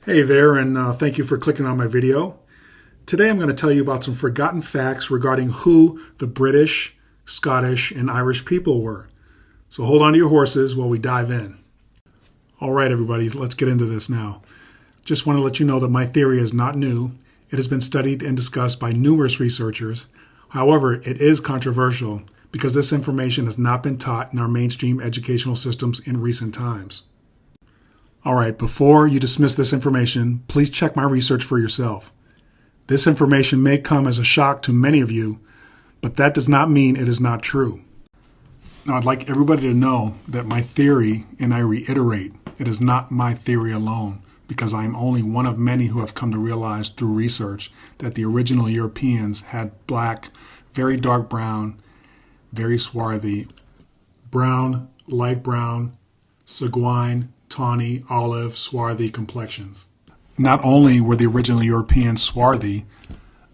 Hey there, and thank you for clicking on my video. Today I'm going to tell you about some forgotten facts regarding who the British, Scottish, and Irish people were. So hold on to your horses while we dive in. All right, everybody, let's get into this now. Just want to let you know that my theory is not new. It has been studied and discussed by numerous researchers. However, it is controversial because this information has not been taught in our mainstream educational systems in recent times. All right, before you dismiss this information, please check my research for yourself. This information may come as a shock to many of you, but that does not mean it is not true. Now, I'd like everybody to know that my theory, and I reiterate, it is not my theory alone, because I am only one of many who have come to realize through research that the original Europeans had black, very dark brown, very swarthy, brown, light brown, sanguine, tawny, olive, swarthy complexions. Not only were the original Europeans swarthy,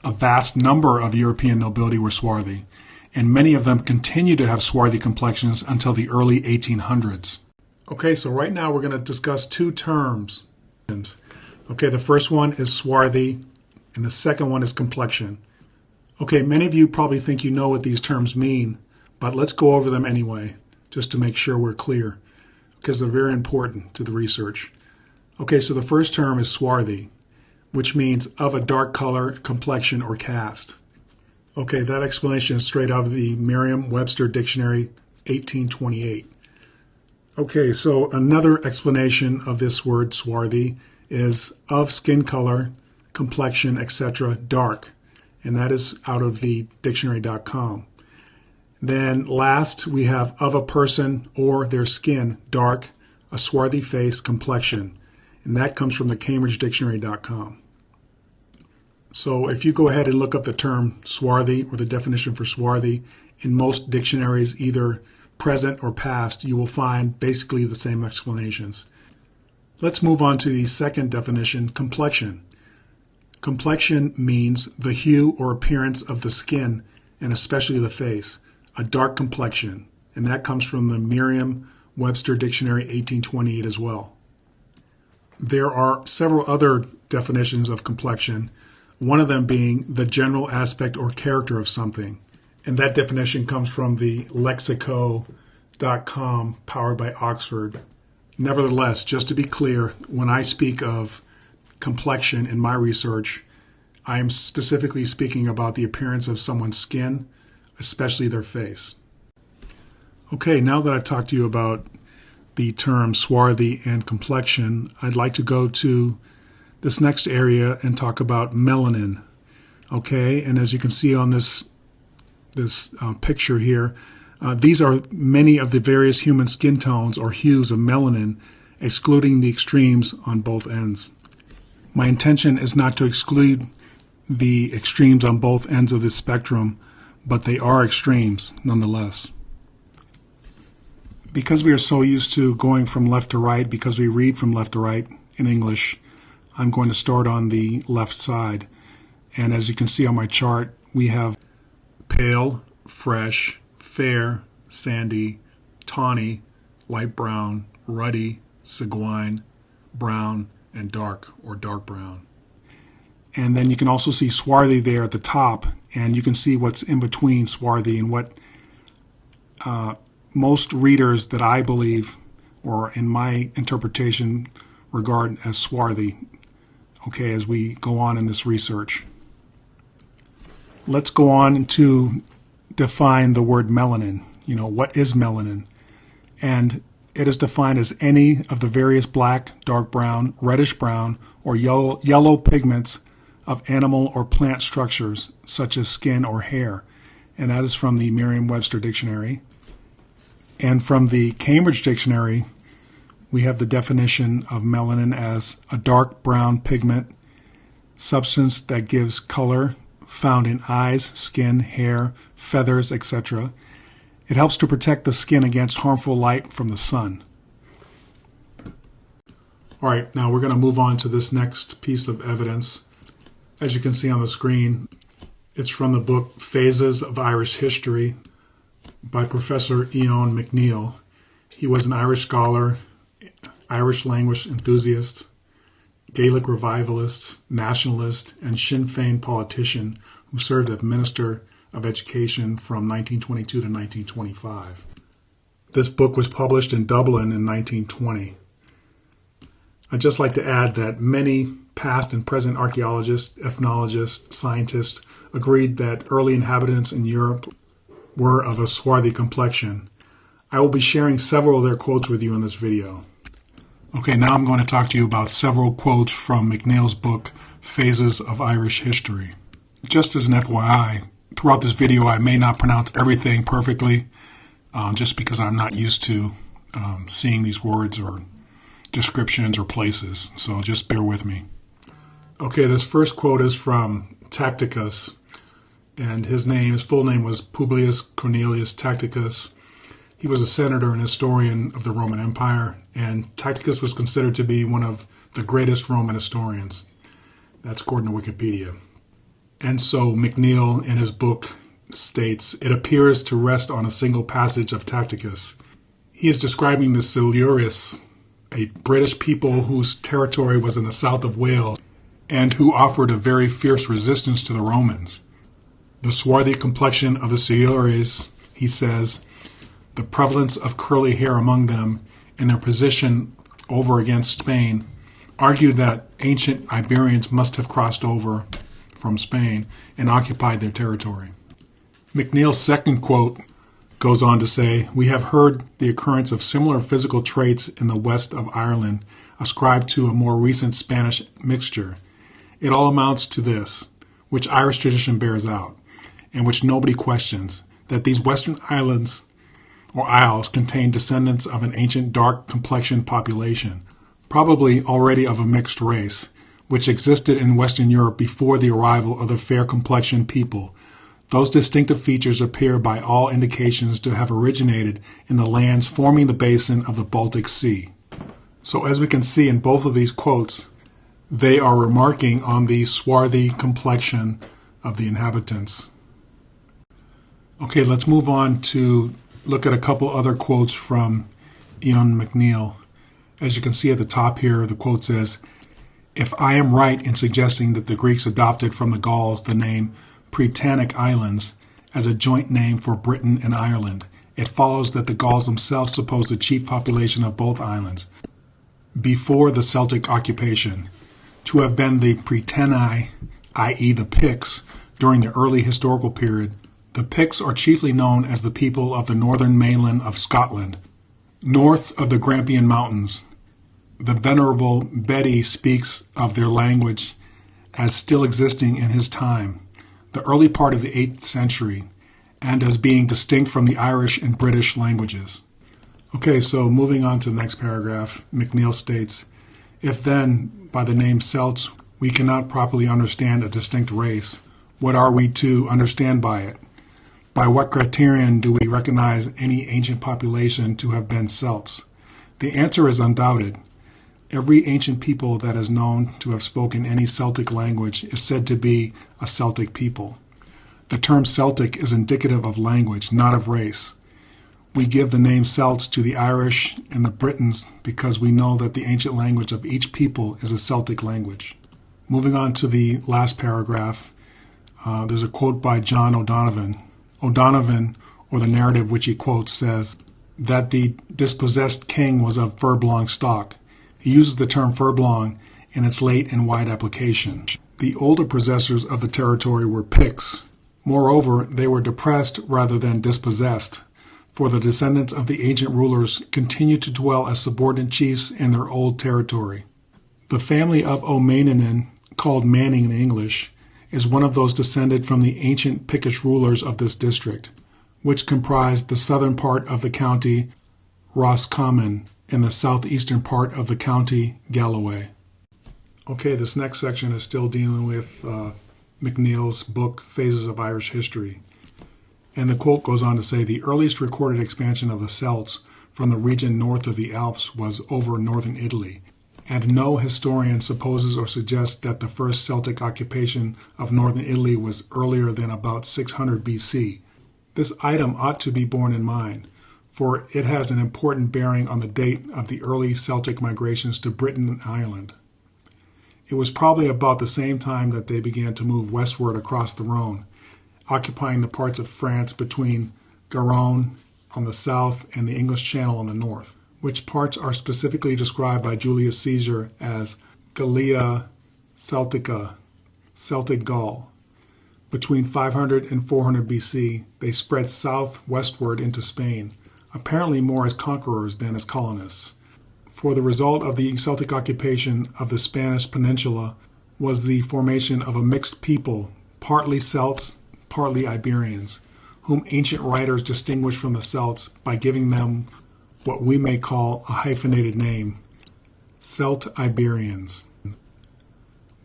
a vast number of European nobility were swarthy, and many of them continue to have swarthy complexions until the early 1800s. Okay, so right now we're going to discuss two terms. Okay, the first one is swarthy, and the second one is complexion. Okay, many of you probably think you know what these terms mean, but let's go over them anyway, just to make sure we're clear, because they're very important to the research. Okay, so the first term is swarthy, which means of a dark color, complexion, or cast. Okay, that explanation is straight out of the Merriam-Webster Dictionary, 1828. Okay, so another explanation of this word swarthy is of skin color, complexion, etc., dark, and that is out of the dictionary.com. Then last, we have of a person or their skin, dark, a swarthy face, complexion. And that comes from the CambridgeDictionary.com. So if you go ahead and look up the term swarthy or the definition for swarthy, in most dictionaries, either present or past, you will find basically the same explanations. Let's move on to the second definition, complexion. Complexion means the hue or appearance of the skin, and especially the face. A dark complexion, and that comes from the Merriam-Webster Dictionary 1828 as well. There are several other definitions of complexion, one of them being the general aspect or character of something, and that definition comes from the lexico.com powered by Oxford. Nevertheless, just to be clear, when I speak of complexion in my research, I am specifically speaking about the appearance of someone's skin, especially their face. Okay, now that I've talked to you about the term swarthy and complexion, I'd like to go to this next area and talk about melanin. Okay, and as you can see on this picture here, these are many of the various human skin tones or hues of melanin, excluding the extremes on both ends. My intention is not to exclude the extremes on both ends of the spectrum, but they are extremes nonetheless. Because we are so used to going from left to right, because we read from left to right in English, I'm going to start on the left side. And as you can see on my chart, we have pale, fresh, fair, sandy, tawny, light brown, ruddy, sanguine, brown, and dark or dark brown. And then you can also see swarthy there at the top, and you can see what's in between swarthy and what most readers that I believe, or in my interpretation, regard as swarthy, okay, as we go on in this research. Let's go on to define the word melanin. You know, what is melanin? And it is defined as any of the various black, dark brown, reddish brown, or yellow pigments of animal or plant structures, such as skin or hair. And that is from the Merriam-Webster Dictionary. And from the Cambridge Dictionary, we have the definition of melanin as a dark brown pigment, substance that gives color, found in eyes, skin, hair, feathers, etc. It helps to protect the skin against harmful light from the sun. All right, now we're going to move on to this next piece of evidence. As you can see on the screen, it's from the book Phases of Irish History by Professor Eoin McNeill. He was an Irish scholar, Irish language enthusiast, Gaelic revivalist, nationalist, and Sinn Féin politician who served as Minister of Education from 1922 to 1925. This book was published in Dublin in 1920. I'd just like to add that many past and present archaeologists, ethnologists, scientists agreed that early inhabitants in Europe were of a swarthy complexion. I will be sharing several of their quotes with you in this video. Okay, now I'm going to talk to you about several quotes from McNeill's book, Phases of Irish History. Just as an FYI, throughout this video I may not pronounce everything perfectly, just because I'm not used to seeing these words or descriptions or places, so just bear with me. Okay, this first quote is from Tacitus, and his full name was Publius Cornelius Tacitus. He was a senator and historian of the Roman Empire, and Tacitus was considered to be one of the greatest Roman historians. That's according to Wikipedia. And so McNeill in his book states, it appears to rest on a single passage of Tacitus. He is describing the Silures, a British people whose territory was in the south of Wales and who offered a very fierce resistance to the Romans. The swarthy complexion of the Silures, he says, the prevalence of curly hair among them, and their position over against Spain, argued that ancient Iberians must have crossed over from Spain and occupied their territory. McNeill's second quote goes on to say, we have heard the occurrence of similar physical traits in the west of Ireland ascribed to a more recent Spanish mixture. It all amounts to this, which Irish tradition bears out, and which nobody questions, that these western islands or isles contain descendants of an ancient dark-complexioned population, probably already of a mixed race, which existed in Western Europe before the arrival of the fair-complexioned people. Those distinctive features appear by all indications to have originated in the lands forming the basin of the Baltic Sea. So as we can see in both of these quotes, they are remarking on the swarthy complexion of the inhabitants. Okay, let's move on to look at a couple other quotes from Ian McNeill. As you can see at the top here, the quote says, if I am right in suggesting that the Greeks adopted from the Gauls the name Britannic Islands as a joint name for Britain and Ireland, it follows that the Gauls themselves supposed the chief population of both islands, before the Celtic occupation, to have been the Britanni, i.e. the Picts, during the early historical period. The Picts are chiefly known as the people of the northern mainland of Scotland, north of the Grampian Mountains. The Venerable Bede speaks of their language as still existing in his time, the early part of the 8th century, and as being distinct from the Irish and British languages. Okay, so moving on to the next paragraph, McNeill states, if then, by the name Celts, we cannot properly understand a distinct race, what are we to understand by it? By what criterion do we recognize any ancient population to have been Celts? The answer is undoubted. Every ancient people that is known to have spoken any Celtic language is said to be a Celtic people. The term Celtic is indicative of language, not of race. We give the name Celts to the Irish and the Britons because we know that the ancient language of each people is a Celtic language. Moving on to the last paragraph, there's a quote by John O'Donovan. O'Donovan, or the narrative which he quotes, says that the dispossessed king was of furblong stock. He uses the term furblong in its late and wide application. The older possessors of the territory were Picts. Moreover, they were depressed rather than dispossessed, for the descendants of the ancient rulers continued to dwell as subordinate chiefs in their old territory. The family of O'Maninin, called Manning in English, is one of those descended from the ancient Pictish rulers of this district, which comprised the southern part of the county Roscommon and the southeastern part of the county Galloway. Okay, this next section is still dealing with McNeill's book, Phases of Irish History. And the quote goes on to say, the earliest recorded expansion of the Celts from the region north of the Alps was over northern Italy, and no historian supposes or suggests that the first Celtic occupation of northern Italy was earlier than about 600 BC. This item ought to be borne in mind, for it has an important bearing on the date of the early Celtic migrations to Britain and Ireland. It was probably about the same time that they began to move westward across the Rhone, occupying the parts of France between Garonne on the south and the English Channel on the north, which parts are specifically described by Julius Caesar as Gallia Celtica, Celtic Gaul. Between 500 and 400 BC, they spread southwestward into Spain, apparently more as conquerors than as colonists. For the result of the Celtic occupation of the Spanish peninsula was the formation of a mixed people, partly Celts, partly Iberians, whom ancient writers distinguished from the Celts by giving them what we may call a hyphenated name, Celt-Iberians.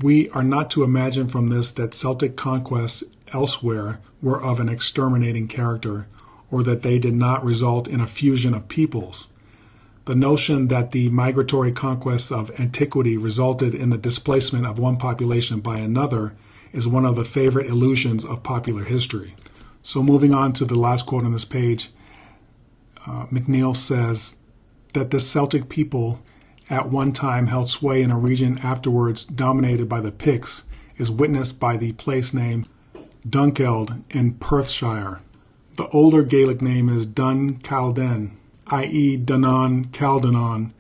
We are not to imagine from this that Celtic conquests elsewhere were of an exterminating character, or that they did not result in a fusion of peoples. The notion that the migratory conquests of antiquity resulted in the displacement of one population by another is one of the favorite illusions of popular history. So moving on to the last quote on this page, McNeill says that the Celtic people at one time held sway in a region afterwards dominated by the Picts is witnessed by the place name Dunkeld in Perthshire. The older Gaelic name is Dun Calden, i.e. Dunan Caldanon,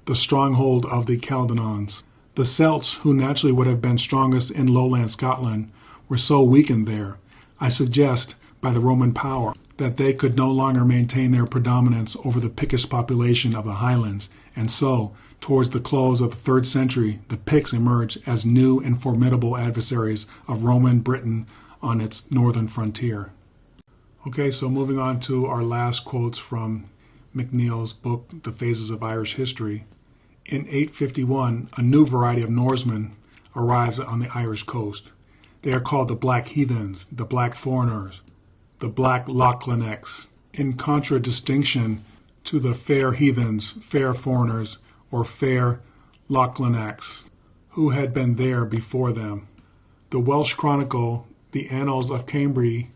the stronghold of the Caldanons. The Celts, who naturally would have been strongest in lowland Scotland, were so weakened there, I suggest, by the Roman power, that they could no longer maintain their predominance over the Pictish population of the Highlands, and so, towards the close of the 3rd century, the Picts emerged as new and formidable adversaries of Roman Britain on its northern frontier. Okay, so moving on to our last quotes from McNeill's book, The Phases of Irish History. In 851, a new variety of Norsemen arrives on the Irish coast. They are called the Black Heathens, the Black Foreigners, the Black Lachlanecks, in contradistinction to the Fair Heathens, Fair Foreigners, or Fair Lachlanecks, who had been there before them. The Welsh Chronicle, the Annals of Cambrai,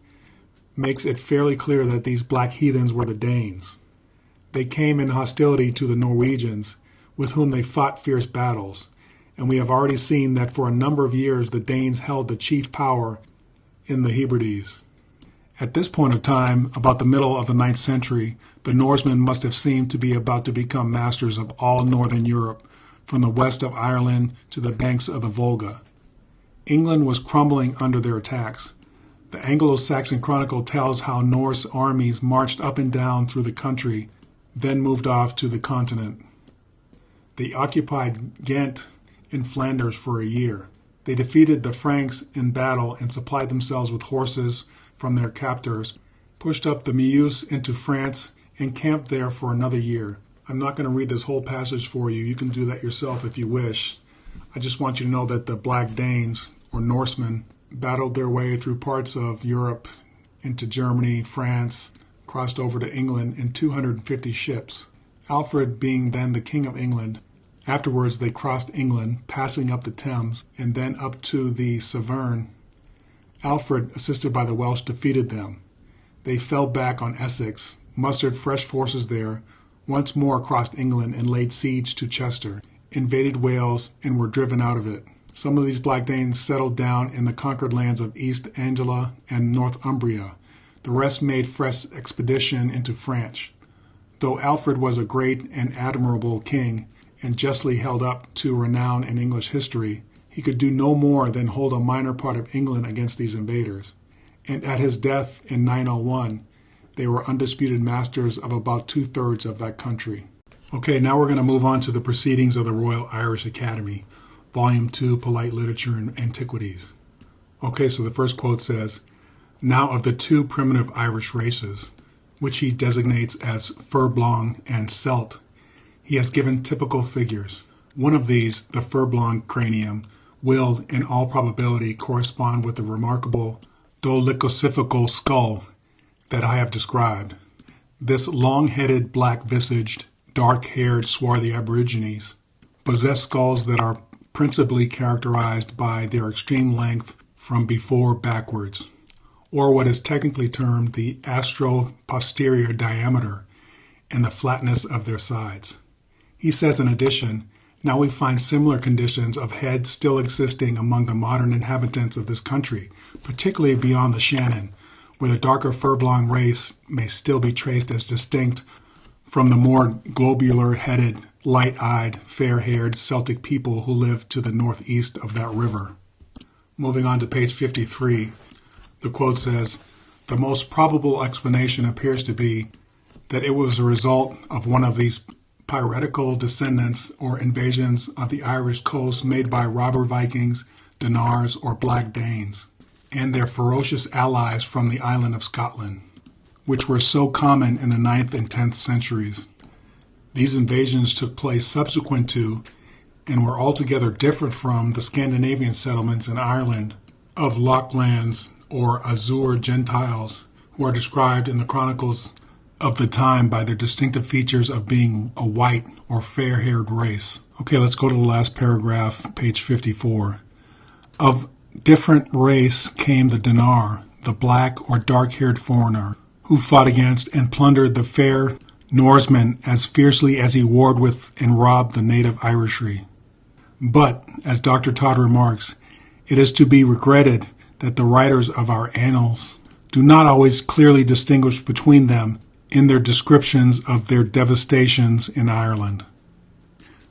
makes it fairly clear that these Black Heathens were the Danes. They came in hostility to the Norwegians, with whom they fought fierce battles, and we have already seen that for a number of years the Danes held the chief power in the Hebrides. At this point of time, about the middle of the 9th century, the Norsemen must have seemed to be about to become masters of all northern Europe, from the west of Ireland to the banks of the Volga. England was crumbling under their attacks. The Anglo-Saxon Chronicle tells how Norse armies marched up and down through the country, then moved off to the continent. They occupied Ghent in Flanders for a year. They defeated the Franks in battle and supplied themselves with horses from their captors, pushed up the Meuse into France, and camped there for another year. I'm not going to read this whole passage for you. You can do that yourself if you wish. I just want you to know that the Black Danes, or Norsemen, battled their way through parts of Europe into Germany, France, crossed over to England in 250 ships. Alfred being then the King of England. Afterwards, they crossed England, passing up the Thames, and then up to the Severn. Alfred, assisted by the Welsh, defeated them. They fell back on Essex, mustered fresh forces there, once more crossed England and laid siege to Chester, invaded Wales, and were driven out of it. Some of these Black Danes settled down in the conquered lands of East Anglia and Northumbria. The rest made fresh expedition into France. Though Alfred was a great and admirable king, and justly held up to renown in English history, he could do no more than hold a minor part of England against these invaders. And at his death in 901, they were undisputed masters of about 2/3 of that country. Okay, now we're going to move on to the Proceedings of the Royal Irish Academy, Volume 2, Polite Literature and Antiquities. Okay, so the first quote says, "Now of the two primitive Irish races, which he designates as Furblong and Celt, he has given typical figures. One of these, the Furblong cranium, will, in all probability, correspond with the remarkable dolichociphical skull that I have described. This long-headed, black-visaged, dark-haired, swarthy aborigines possess skulls that are principally characterized by their extreme length from before backwards, or what is technically termed the astro-posterior diameter, and the flatness of their sides. He says in addition Now we find similar conditions of heads still existing among the modern inhabitants of this country, particularly beyond the Shannon, where the darker fur-belonged race may still be traced as distinct from the more globular-headed, light-eyed, fair-haired Celtic people who live to the northeast of that river. Moving on to page 53, the quote says, "The most probable explanation appears to be that it was a result of one of these piratical descendants or invasions of the Irish coast made by robber Vikings, Dinars, or Black Danes, and their ferocious allies from the island of Scotland, which were so common in the 9th and 10th centuries. These invasions took place subsequent to and were altogether different from the Scandinavian settlements in Ireland of Lochlanns or Azure Gentiles, who are described in the chronicles of the time by their distinctive features of being a white or fair-haired race." Okay, let's go to the last paragraph, page 54. "Of different race came the Dinar, the black or dark-haired foreigner, who fought against and plundered the fair Norsemen as fiercely as he warred with and robbed the native Irishry. But, as Dr. Todd remarks, it is to be regretted that the writers of our annals do not always clearly distinguish between them in their descriptions of their devastations in Ireland.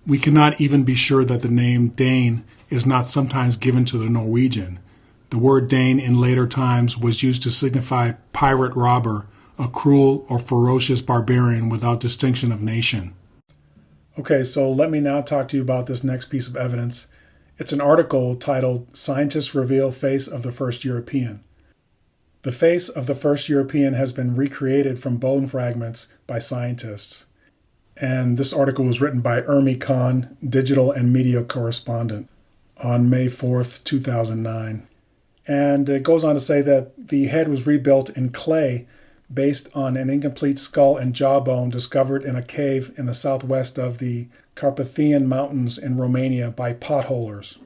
We cannot even be sure that the name Dane is not sometimes given to the Norwegian. The word Dane in later times was used to signify pirate robber, a cruel or ferocious barbarian without distinction of nation." Okay, so let me now talk to you about this next piece of evidence. It's an article titled "Scientists Reveal Face of the First European." The face of the first European has been recreated from bone fragments by scientists. And this article was written by Ermi Khan, digital and media correspondent, on May 4th, 2009. And it goes on to say that the head was rebuilt in clay based on an incomplete skull and jawbone discovered in a cave in the southwest of the Carpathian Mountains in Romania by potholers.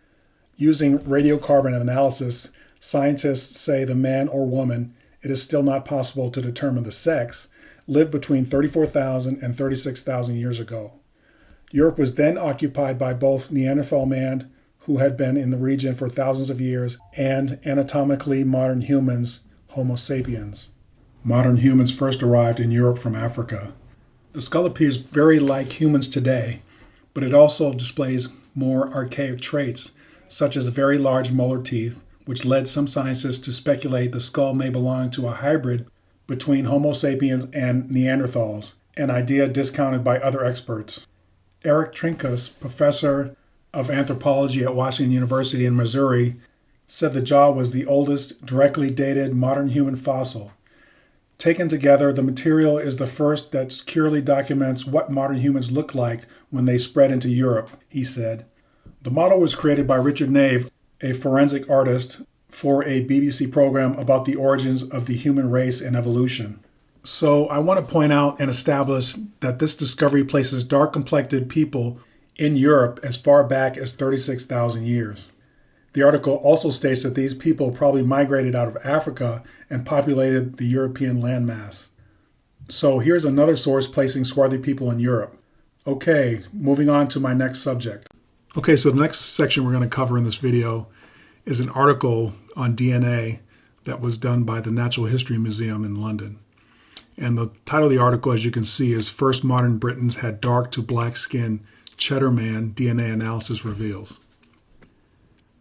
Using radiocarbon analysis, scientists say the man or woman, it is still not possible to determine the sex, lived between 34,000 and 36,000 years ago. Europe was then occupied by both Neanderthal man, who had been in the region for thousands of years, and anatomically modern humans, Homo sapiens. Modern humans first arrived in Europe from Africa. The skull appears very like humans today, but it also displays more archaic traits, such as very large molar teeth, which led some scientists to speculate the skull may belong to a hybrid between Homo sapiens and Neanderthals, an idea discounted by other experts. Eric Trinkus, professor of anthropology at Washington University in Missouri, said the jaw was the oldest directly dated modern human fossil. Taken together, the material is the first that securely documents what modern humans look like when they spread into Europe, he said. The model was created by Richard Nave, a forensic artist, for a BBC program about the origins of the human race and evolution. So I want to point out and establish that this discovery places dark-complected people in Europe as far back as 36,000 years. The article also states that these people probably migrated out of Africa and populated the European landmass. So here's another source placing swarthy people in Europe. Okay, moving on to my next subject. Okay, so the next section we're going to cover in this video is an article on DNA that was done by the Natural History Museum in London. And the title of the article, as you can see, is "First Modern Britons Had Dark to Black Skin, Cheddar Man DNA Analysis Reveals."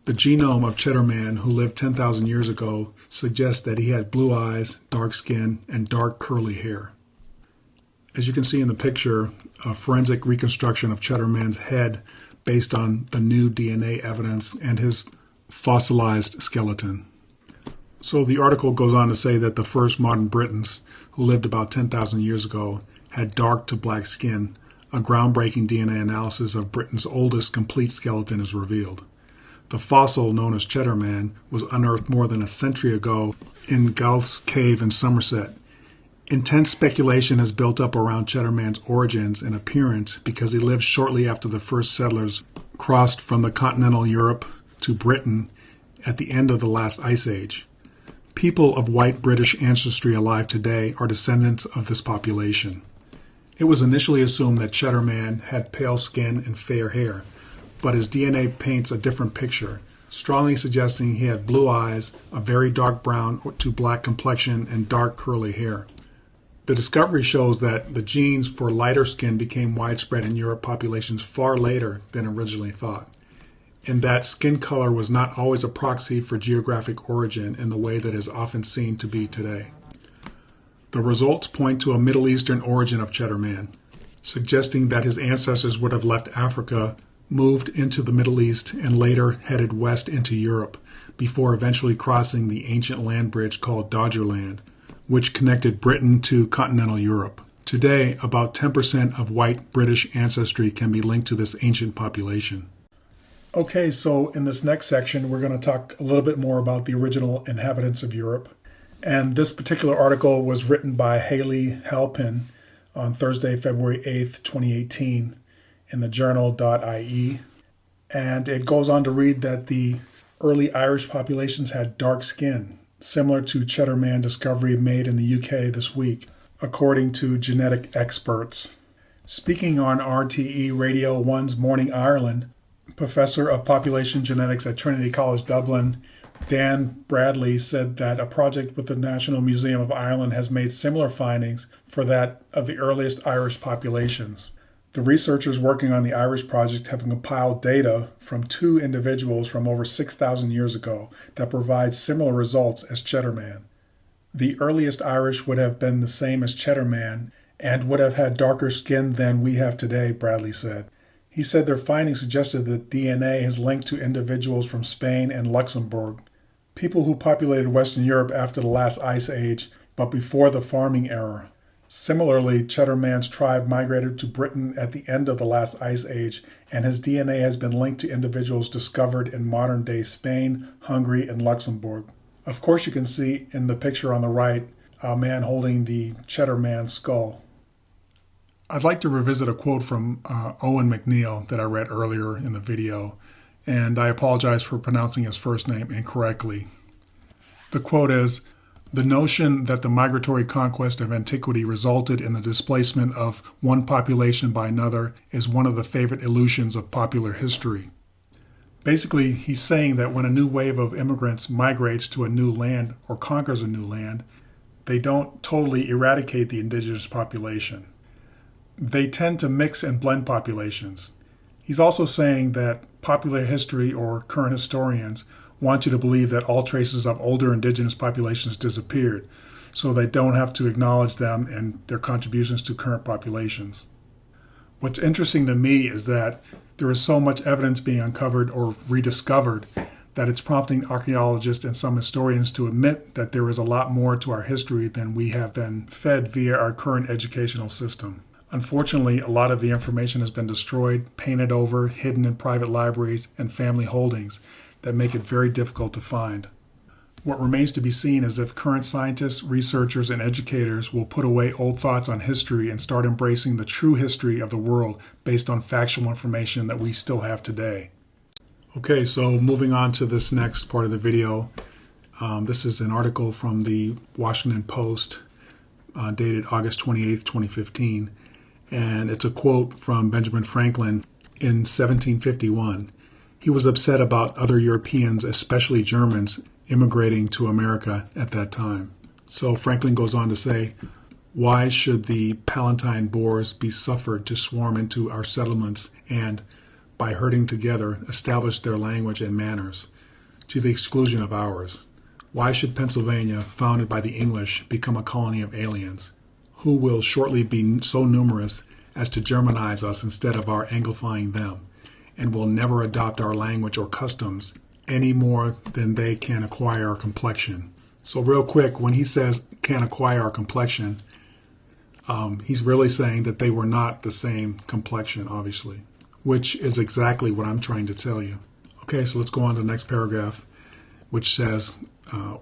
The genome of Cheddar Man, who lived 10,000 years ago, suggests that he had blue eyes, dark skin, and dark curly hair. As you can see in the picture, a forensic reconstruction of Cheddar Man's head based on the new DNA evidence and his fossilized skeleton. So the article goes on to say that the first modern Britons, who lived about 10,000 years ago, had dark to black skin. A groundbreaking DNA analysis of Britain's oldest complete skeleton is revealed. The fossil, known as Cheddar Man, was unearthed more than a century ago in Gough's Cave in Somerset. Intense speculation has built up around Cheddar Man's origins and appearance because he lived shortly after the first settlers crossed from the continental Europe to Britain at the end of the last ice age. People of white British ancestry alive today are descendants of this population. It was initially assumed that Cheddar Man had pale skin and fair hair, but his DNA paints a different picture, strongly suggesting he had blue eyes, a very dark brown to black complexion, and dark curly hair. The discovery shows that the genes for lighter skin became widespread in Europe populations far later than originally thought, and that skin color was not always a proxy for geographic origin in the way that is often seen to be today. The results point to a Middle Eastern origin of Cheddar Man, suggesting that his ancestors would have left Africa, moved into the Middle East, and later headed west into Europe, before eventually crossing the ancient land bridge called Dodgerland, which connected Britain to continental Europe. Today, about 10% of white British ancestry can be linked to this ancient population. Okay, so in this next section, we're going to talk a little bit more about the original inhabitants of Europe. And this particular article was written by Haley Halpin on Thursday, February 8th, 2018 in the journal.ie. And it goes on to read that the early Irish populations had dark skin, similar to Cheddar Man discovery made in the UK this week, according to genetic experts. Speaking on RTE Radio 1's Morning Ireland, Professor of Population Genetics at Trinity College Dublin, Dan Bradley, said that a project with the National Museum of Ireland has made similar findings for that of the earliest Irish populations. The researchers working on the Irish project have compiled data from 2 individuals from over 6,000 years ago that provide similar results as Cheddar Man. The earliest Irish would have been the same as Cheddar Man and would have had darker skin than we have today, Bradley said. He said their findings suggested that DNA is linked to individuals from Spain and Luxembourg, people who populated Western Europe after the last ice age, but before the farming era. Similarly, Cheddar Man's tribe migrated to Britain at the end of the last ice age, and his DNA has been linked to individuals discovered in modern-day Spain, Hungary, and Luxembourg. Of course, you can see in the picture on the right a man holding the Cheddar Man skull. I'd like to revisit a quote from Owen McNeil that I read earlier in the video, and I apologize for pronouncing his first name incorrectly. The quote is, "The notion that the migratory conquest of antiquity resulted in the displacement of one population by another is one of the favorite illusions of popular history." Basically, he's saying that when a new wave of immigrants migrates to a new land or conquers a new land, they don't totally eradicate the indigenous population. They tend to mix and blend populations. He's also saying that popular history or current historians want you to believe that all traces of older indigenous populations disappeared, so they don't have to acknowledge them and their contributions to current populations. What's interesting to me is that there is so much evidence being uncovered or rediscovered that it's prompting archaeologists and some historians to admit that there is a lot more to our history than we have been fed via our current educational system. Unfortunately, a lot of the information has been destroyed, painted over, hidden in private libraries and family holdings that make it very difficult to find. What remains to be seen is if current scientists, researchers, and educators will put away old thoughts on history and start embracing the true history of the world based on factual information that we still have today. Okay, so moving on to this next part of the video. This is an article from the Washington Post dated August 28th, 2015. And it's a quote from Benjamin Franklin in 1751. He was upset about other Europeans, especially Germans, immigrating to America at that time. So Franklin goes on to say, "Why should the Palatine Boers be suffered to swarm into our settlements and, by herding together, establish their language and manners, to the exclusion of ours? Why should Pennsylvania, founded by the English, become a colony of aliens, who will shortly be so numerous as to Germanize us instead of our Anglifying them, and will never adopt our language or customs any more than they can acquire our complexion?" So real quick, when he says can acquire our complexion, he's really saying that they were not the same complexion, obviously, which is exactly what I'm trying to tell you. Okay, so let's go on to the next paragraph, which says,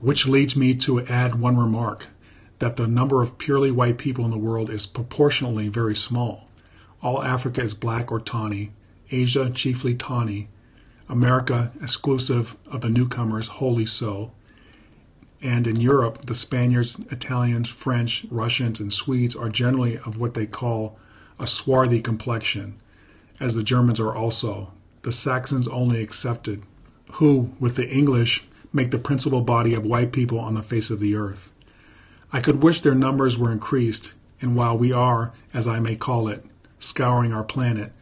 which leads me to add one remark, that the number of purely white people in the world is proportionally very small. All Africa is black or tawny, Asia chiefly tawny, America, exclusive of the newcomers, wholly so. And in Europe, the Spaniards, Italians, French, Russians, and Swedes are generally of what they call a swarthy complexion, as the Germans are also, the Saxons only excepted, who, with the English, make the principal body of white people on the face of the earth. I could wish their numbers were increased, and while we are, as I may call it, scouring our planet,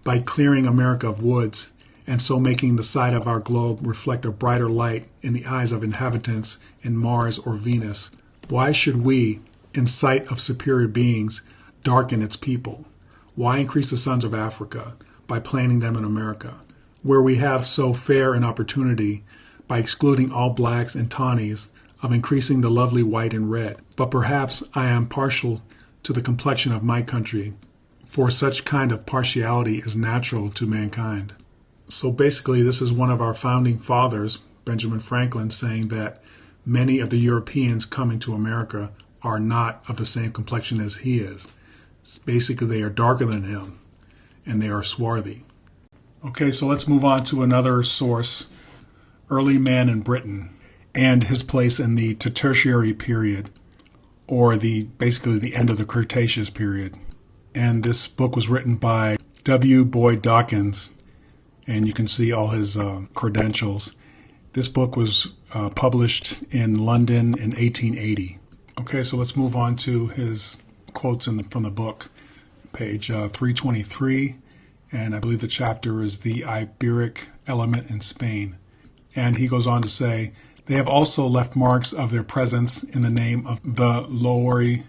by clearing America of woods, and so making the side of our globe reflect a brighter light in the eyes of inhabitants in Mars or Venus, why should we, in sight of superior beings, darken its people? Why increase the sons of Africa by planting them in America, where we have so fair an opportunity, by excluding all blacks and tawnies, of increasing the lovely white and red? But perhaps I am partial to the complexion of my country, for such kind of partiality is natural to mankind. So basically, this is one of our founding fathers, Benjamin Franklin, saying that many of the Europeans coming to America are not of the same complexion as he is. Basically, they are darker than him, and they are swarthy. Okay, so let's move on to another source, Early Man in Britain, and his place in the Tertiary period, or basically the end of the Cretaceous period. And this book was written by W. Boyd Dawkins, and you can see all his credentials. This book was published in London in 1880. Okay, so let's move on to his quotes from the book, page 323, and I believe the chapter is The Iberic Element in Spain. And he goes on to say, they have also left marks of their presence in the name of the Loire,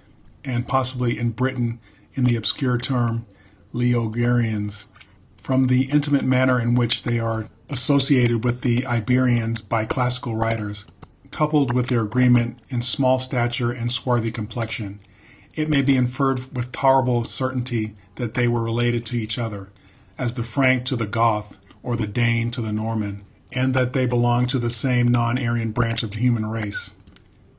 and possibly in Britain in the obscure term Leogarians, from the intimate manner in which they are associated with the Iberians by classical writers, coupled with their agreement in small stature and swarthy complexion. It may be inferred with tolerable certainty that they were related to each other, as the Frank to the Goth, or the Dane to the Norman, and that they belong to the same non-Aryan branch of the human race.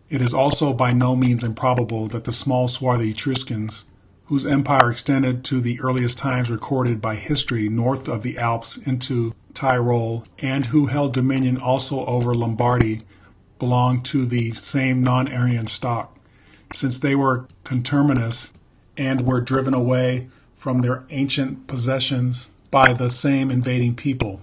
It is also by no means improbable that the small swarthy Etruscans, whose empire extended to the earliest times recorded by history north of the Alps into Tyrol, and who held dominion also over Lombardy, belonged to the same non-Aryan stock, since they were conterminous and were driven away from their ancient possessions by the same invading people.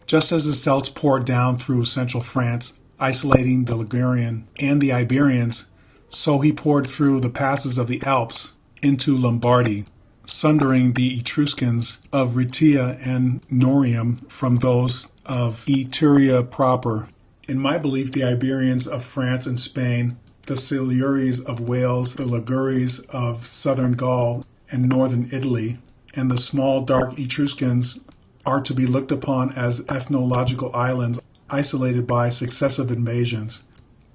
Just as the Celts poured down through central France, isolating the Ligurian and the Iberians, so he poured through the passes of the Alps into Lombardy, sundering the Etruscans of Rhaetia and Norium from those of Etruria proper. In my belief, the Iberians of France and Spain, the Silures of Wales, the Ligures of southern Gaul and northern Italy, and the small dark Etruscans are to be looked upon as ethnological islands isolated by successive invasions,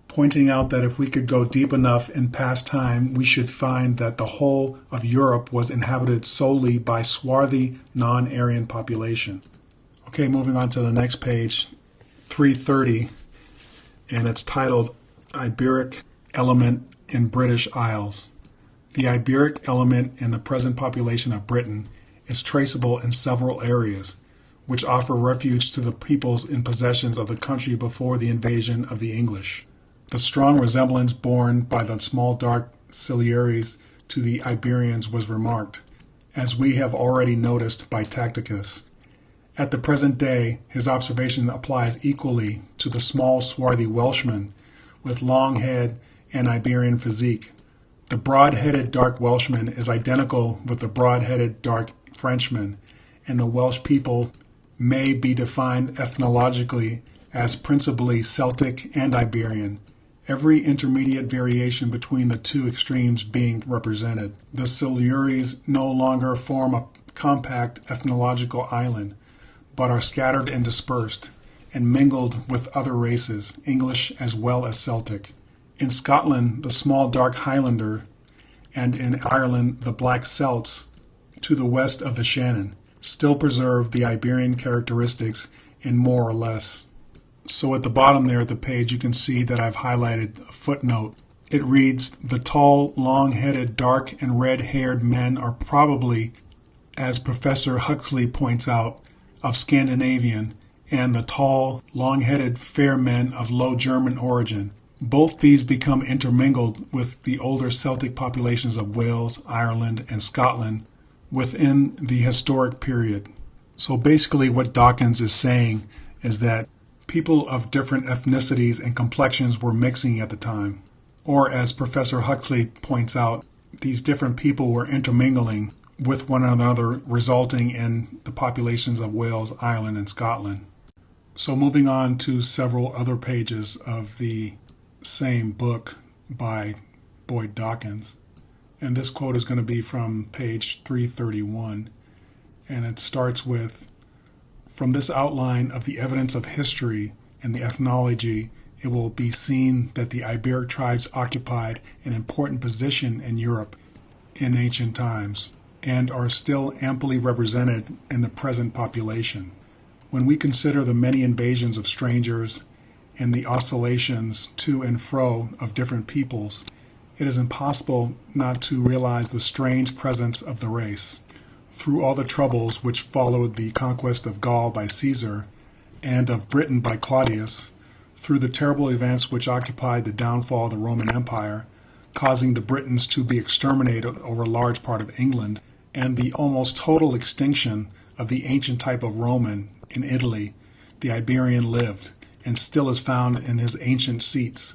pointing out that if we could go deep enough in past time, we should find that the whole of Europe was inhabited solely by swarthy non-Aryan population. Okay, moving on to the next page, 330, and it's titled Iberic Element in British Isles. The Iberic element in the present population of Britain is traceable in several areas, which offer refuge to the peoples in possessions of the country before the invasion of the English. The strong resemblance borne by the small dark Silures to the Iberians was remarked, as we have already noticed by Tacitus. At the present day, his observation applies equally to the small swarthy Welshman with long head and Iberian physique. The broad-headed dark Welshman is identical with the broad-headed dark Frenchman, and the Welsh people may be defined ethnologically as principally Celtic and Iberian, every intermediate variation between the two extremes being represented. The Silures no longer form a compact ethnological island, but are scattered and dispersed, and mingled with other races, English as well as Celtic. In Scotland, the small dark Highlander, and in Ireland, the black Celts, to the west of the Shannon, still preserve the Iberian characteristics in more or less. So at the bottom there at the page, you can see that I've highlighted a footnote. It reads, the tall, long-headed, dark and red-haired men are probably, as Professor Huxley points out, of Scandinavian, and the tall, long-headed, fair men of Low German origin. Both these become intermingled with the older Celtic populations of Wales, Ireland, and Scotland within the historic period. So basically what Dawkins is saying is that people of different ethnicities and complexions were mixing at the time. Or as Professor Huxley points out, these different people were intermingling with one another, resulting in the populations of Wales, Ireland, and Scotland. So moving on to several other pages of the same book by Boyd Dawkins. And this quote is going to be from page 331. And it starts with, "From this outline of the evidence of history and the ethnology, it will be seen that the Iberic tribes occupied an important position in Europe in ancient times and are still amply represented in the present population. When we consider the many invasions of strangers and the oscillations to and fro of different peoples, it is impossible not to realize the strange presence of the race. Through all the troubles which followed the conquest of Gaul by Caesar and of Britain by Claudius, through the terrible events which occupied the downfall of the Roman Empire, causing the Britons to be exterminated over a large part of England, and the almost total extinction of the ancient type of Roman in Italy, the Iberian lived, and still is found in his ancient seats,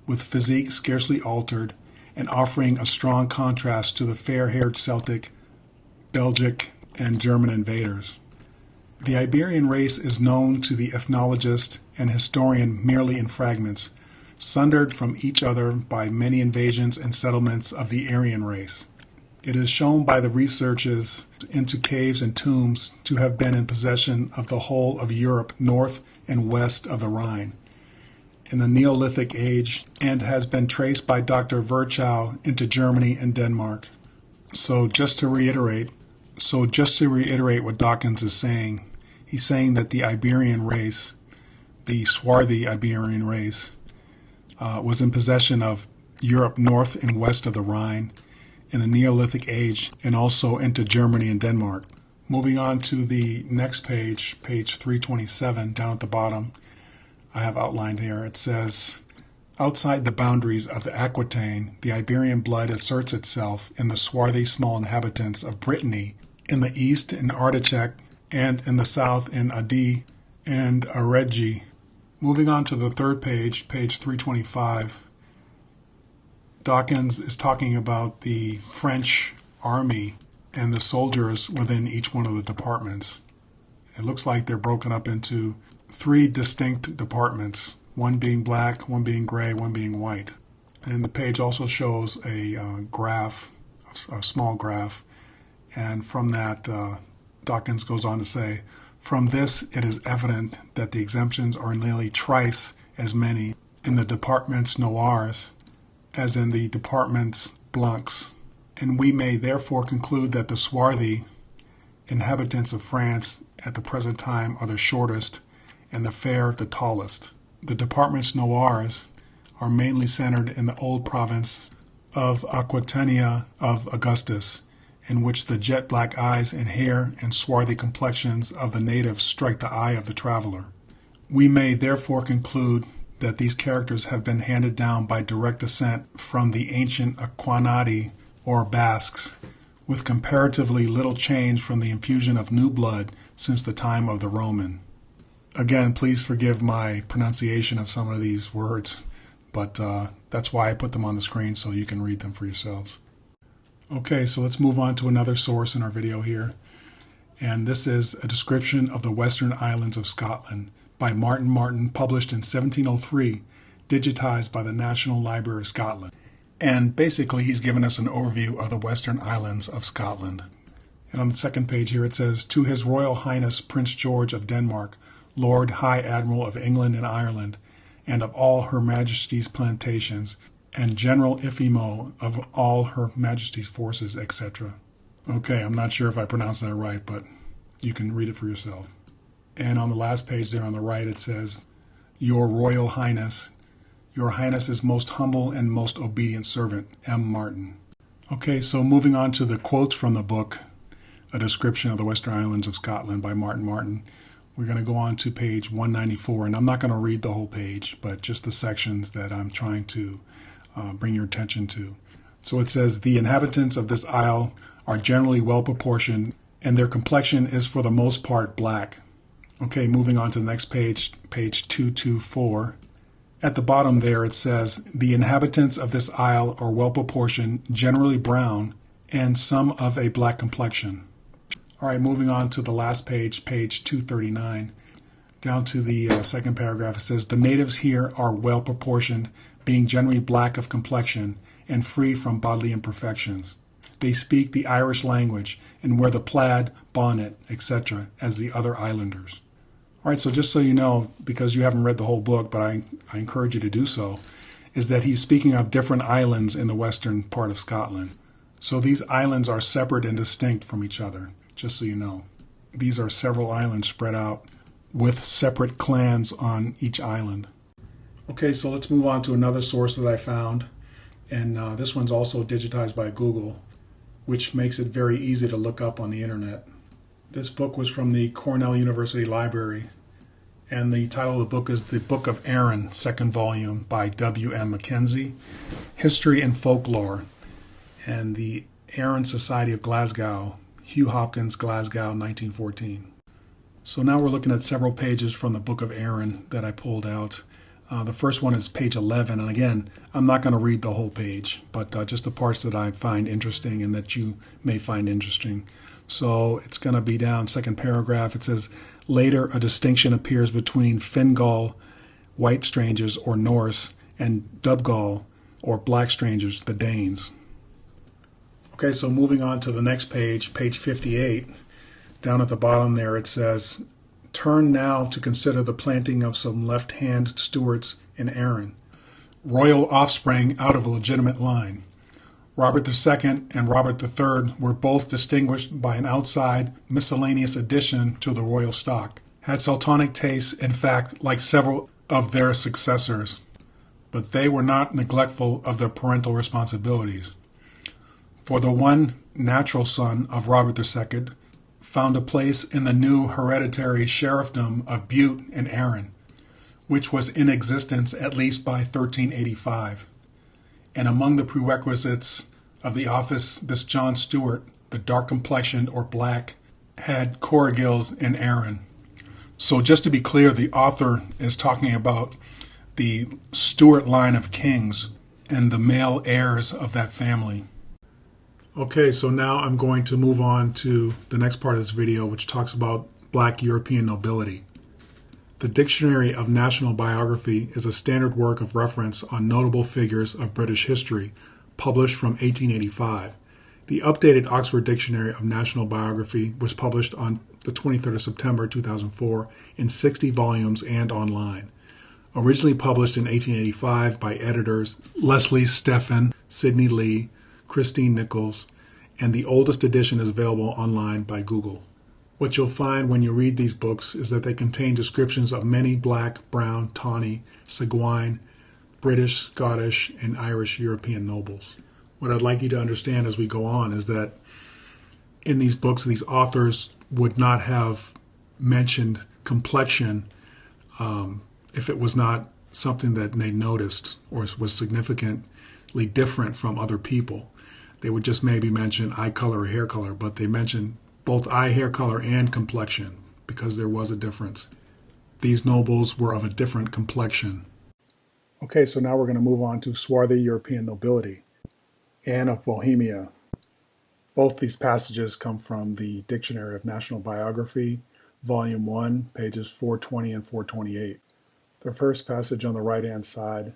with physique scarcely altered, and offering a strong contrast to the fair-haired Celtic, Belgic, and German invaders. The Iberian race is known to the ethnologist and historian merely in fragments, sundered from each other by many invasions and settlements of the Aryan race. It is shown by the researches into caves and tombs to have been in possession of the whole of Europe north and west of the Rhine in the Neolithic age, and has been traced by Dr. Virchow into Germany and Denmark. So just to reiterate what Dawkins is saying, he's saying that the Iberian race, the swarthy Iberian race, was in possession of Europe north and west of the Rhine in the Neolithic age, and also into Germany and Denmark. Moving on to the next page, page 327, down at the bottom, I have outlined here. It says, "Outside the boundaries of the Aquitaine, the Iberian blood asserts itself in the swarthy small inhabitants of Brittany, in the east in Artichek, and in the south in Adi and Aregi." Moving on to the third page, page 325, Dawkins is talking about the French army and the soldiers within each one of the departments. It looks like they're broken up into 3 distinct departments, one being black, one being gray, one being white. And the page also shows a graph, a small graph, and from that, Dawkins goes on to say, "From this it is evident that the exemptions are nearly thrice as many in the departments noirs as in the departments blancs, and we may therefore conclude that the swarthy inhabitants of France at the present time are the shortest, and the fair the tallest. The departments noirs are mainly centered in the old province of Aquitania of Augustus, in which the jet black eyes and hair and swarthy complexions of the natives strike the eye of the traveler. We may therefore conclude that these characters have been handed down by direct descent from the ancient Aquanati or Basques, with comparatively little change from the infusion of new blood since the time of the Roman." Again, please forgive my pronunciation of some of these words, but that's why I put them on the screen so you can read them for yourselves. Okay, so let's move on to another source in our video here. And this is a description of the Western Islands of Scotland by Martin Martin, published in 1703, digitized by the National Library of Scotland. And basically, he's given us an overview of the Western Islands of Scotland. And on the second page here, it says, "To His Royal Highness Prince George of Denmark, Lord High Admiral of England and Ireland, and of all Her Majesty's plantations, and General Ifimo of all Her Majesty's forces, etc." Okay, I'm not sure if I pronounced that right, but you can read it for yourself. And on the last page there on the right, it says, "Your Royal Highness, Your Highness's most humble and most obedient servant, M. Martin." Okay, so moving on to the quotes from the book, A Description of the Western Islands of Scotland by Martin Martin. We're going to go on to page 194, and I'm not going to read the whole page, but just the sections that I'm trying to bring your attention to. So it says, the inhabitants of this isle are generally well proportioned, and their complexion is for the most part black. Okay, moving on to the next page, page 224. At the bottom there it says, the inhabitants of this isle are well proportioned, generally brown, and some of a black complexion. All right, moving on to the last page, page 239. Down to the second paragraph, it says, the natives here are well proportioned, being generally black of complexion and free from bodily imperfections. They speak the Irish language and wear the plaid, bonnet, etc. as the other islanders. All right, so just so you know, because you haven't read the whole book, but I encourage you to do so, is that he's speaking of different islands in the western part of Scotland. So these islands are separate and distinct from each other, just so you know. These are several islands spread out with separate clans on each island. Okay, so let's move on to another source that I found, and this one's also digitized by Google, which makes it very easy to look up on the internet. This book was from the Cornell University Library, and the title of the book is The Book of Aaron, second volume by W.M. Mackenzie, History and Folklore, and the Aaron Society of Glasgow, Hugh Hopkins, Glasgow, 1914. So now we're looking at several pages from the Book of Aaron that I pulled out. The first one is page 11, and again, I'm not going to read the whole page, but just the parts that I find interesting and that you may find interesting. So it's going to be down, second paragraph. It says, later a distinction appears between Fingal, white strangers or Norse, and Dubgal, or black strangers, the Danes. Okay, so moving on to the next page, page 58, down at the bottom there it says, turn now to consider the planting of some left-hand Stuarts in Erin, royal offspring out of a legitimate line. Robert II and Robert III were both distinguished by an outside, miscellaneous addition to the royal stock, had sultanic tastes, in fact, like several of their successors, but they were not neglectful of their parental responsibilities. For the one natural son of Robert II found a place in the new hereditary sheriffdom of Bute and Arran, which was in existence at least by 1385. And among the prerequisites of the office, this John Stuart, the dark-complexioned or black, had corrigils in Arran. So just to be clear, the author is talking about the Stuart line of kings and the male heirs of that family. Okay, so now I'm going to move on to the next part of this video, which talks about Black European nobility. The Dictionary of National Biography is a standard work of reference on notable figures of British history, published from 1885. The updated Oxford Dictionary of National Biography was published on the 23rd of September 2004 in 60 volumes and online. Originally published in 1885 by editors Leslie Stephen, Sidney Lee, Christine Nichols, and the oldest edition is available online by Google. What you'll find when you read these books is that they contain descriptions of many black, brown, tawny, Saguine, British, Scottish, and Irish European nobles. What I'd like you to understand as we go on is that in these books, these authors would not have mentioned complexion if it was not something that they noticed or was significantly different from other people. They would just maybe mention eye color or hair color, but they mentioned both eye, hair color, and complexion because there was a difference. These nobles were of a different complexion. Okay, so now we're going to move on to swarthy European nobility. Anne of Bohemia. Both these passages come from the Dictionary of National Biography, Volume 1, pages 420 and 428. The first passage on the right-hand side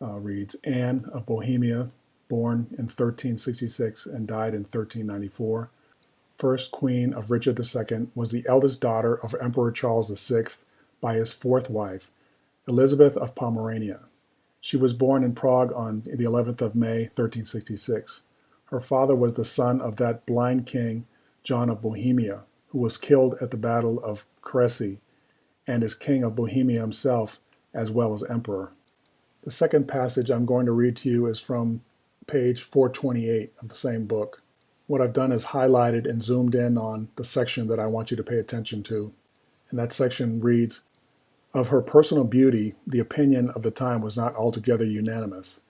reads, Anne of Bohemia, born in 1366 and died in 1394, first queen of Richard II, was the eldest daughter of Emperor Charles VI by his fourth wife, Elizabeth of Pomerania. She was born in Prague on the 11th of May, 1366. Her father was the son of that blind king, John of Bohemia, who was killed at the Battle of Crécy, and is king of Bohemia himself, as well as emperor. The second passage I'm going to read to you is from page 428 of the same book. What I've done is highlighted and zoomed in on the section that I want you to pay attention to. And that section reads, "Of her personal beauty, the opinion of the time was not altogether unanimous.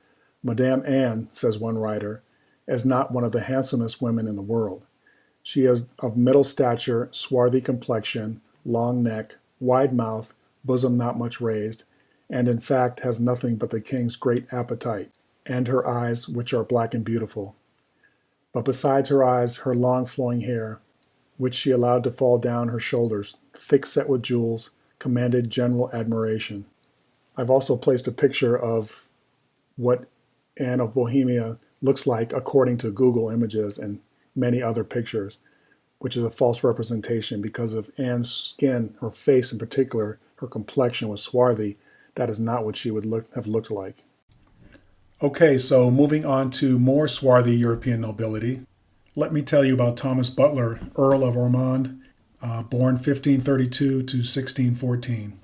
Madame Anne, says one writer, is not one of the handsomest women in the world. She is of middle stature, swarthy complexion, long neck, wide mouth, bosom not much raised, and in fact has nothing but the king's great appetite, and her eyes, which are black and beautiful. But besides her eyes, her long flowing hair, which she allowed to fall down her shoulders, thick set with jewels, commanded general admiration." I've also placed a picture of what Anne of Bohemia looks like according to Google Images and many other pictures, which is a false representation because of Anne's skin, her face in particular, her complexion was swarthy. That is not what she would have looked like. Okay, so moving on to more swarthy European nobility. Let me tell you about Thomas Butler, Earl of Ormond, born 1532 to 1614.